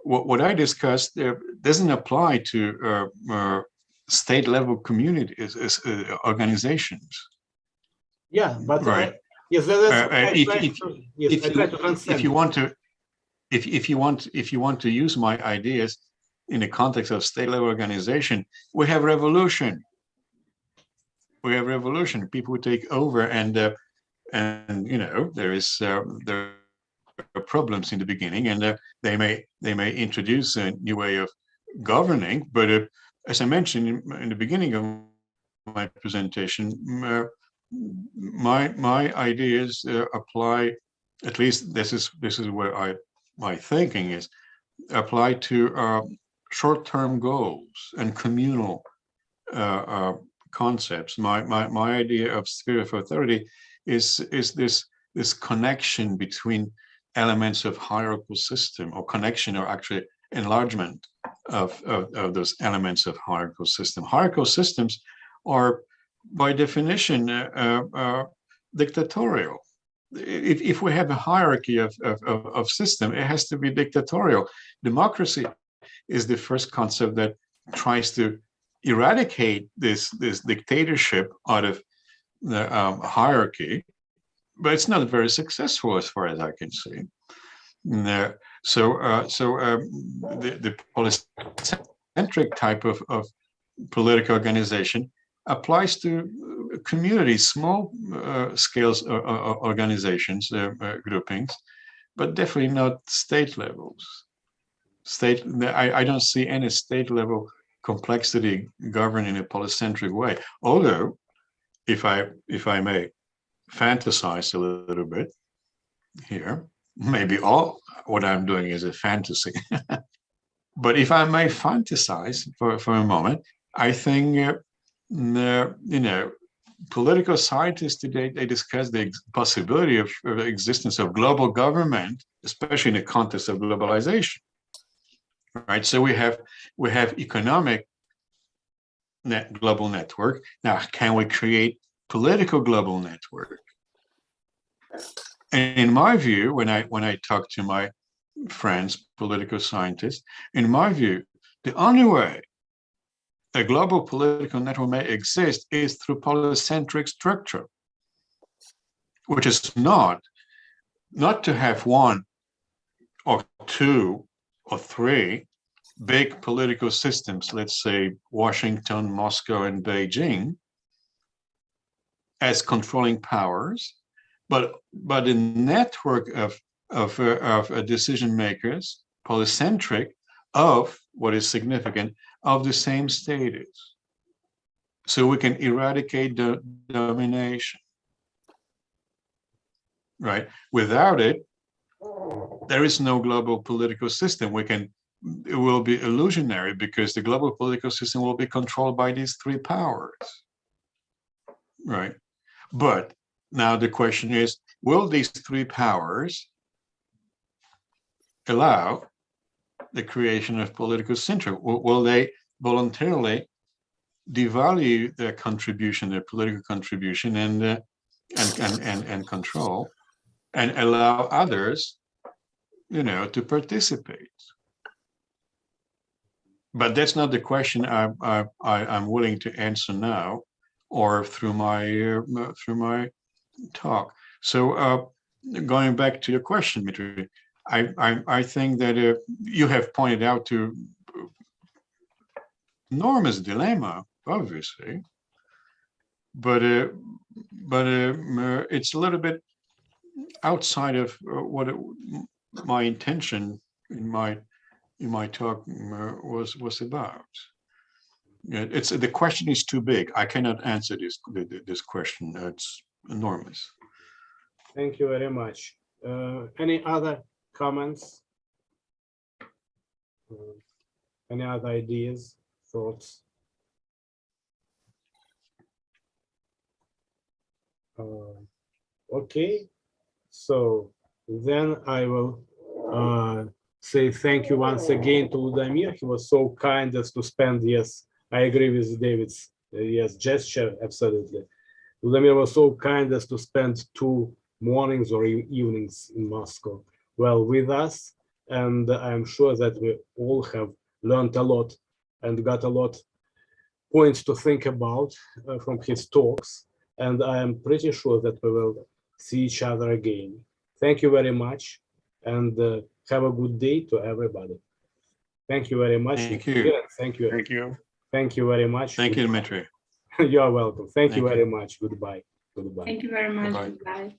what I discussed doesn't apply to state level communities, organizations. Yeah, but right. Yes, that's If I try to transcend. if you want to, if you want to use my ideas in the context of state level organization, we have revolution. We have revolution. People take over, and you know there are problems in the beginning, and they may introduce a new way of governing. But as I mentioned in the beginning of my presentation, my ideas apply. At least this is where my thinking is apply to short-term goals and communal concepts. My idea of sphere of authority is this connection between elements of hierarchical system, or connection, or actually enlargement of those elements of hierarchical system. Hierarchical systems are by definition dictatorial. If we have a hierarchy of system, it has to be dictatorial. Democracy is the first concept that tries to eradicate this dictatorship out of the hierarchy, but it's not very successful as far as I can see. The polycentric type of political organization applies to communities, small scales organizations, groupings, but definitely not state levels. I don't see any state level complexity governed in a polycentric way. Although, if I may fantasize a little bit here, maybe all what I'm doing is a fantasy. But if I may fantasize for a moment, I think political scientists today, they discuss the possibility of the existence of global government, especially in the context of globalization. Right, so we have economic global network. Now, can we create political global network? And in my view, when I talk to my friends, political scientists, in my view, the only way a global political network may exist is through polycentric structure, which is not to have one or two or three big political systems, let's say Washington, Moscow, and Beijing, as controlling powers, but a network of decision makers, polycentric, of what is significant, of the same status. So we can eradicate the domination, right? Without it, there is no global political system. It will be illusionary, because the global political system will be controlled by these three powers, right? But now the question is, will these three powers allow the creation of political center? Will they voluntarily devalue their contribution, their political contribution, and control, and allow others, to participate? But that's not the question I'm willing to answer now, or through my talk. So going back to your question, Dmitry, I think that you have pointed out to enormous dilemma, obviously, but it's a little bit outside of what my intention in my talk was about. It's the question is too big. I cannot answer this question. It's enormous. Thank you very much. Any other comments? Any other ideas, thoughts? Okay, so then I will say thank you once again to Ludomir. He was so kind as to spend, yes, I agree with David's, yes, gesture, absolutely. Ludomir was so kind as to spend 2 mornings or evenings in Moscow, well, with us. And I'm sure that we all have learned a lot and got a lot points to think about from his talks. And I am pretty sure that we will see each other again. Thank you very much, and have a good day to everybody. Thank you very much. Thank you. Thank you. Thank you. Thank you very much. Thank you, Dmitry. You're welcome. Thank you Thank very you. much. Goodbye. Goodbye. Thank you very much. Bye-bye. Goodbye.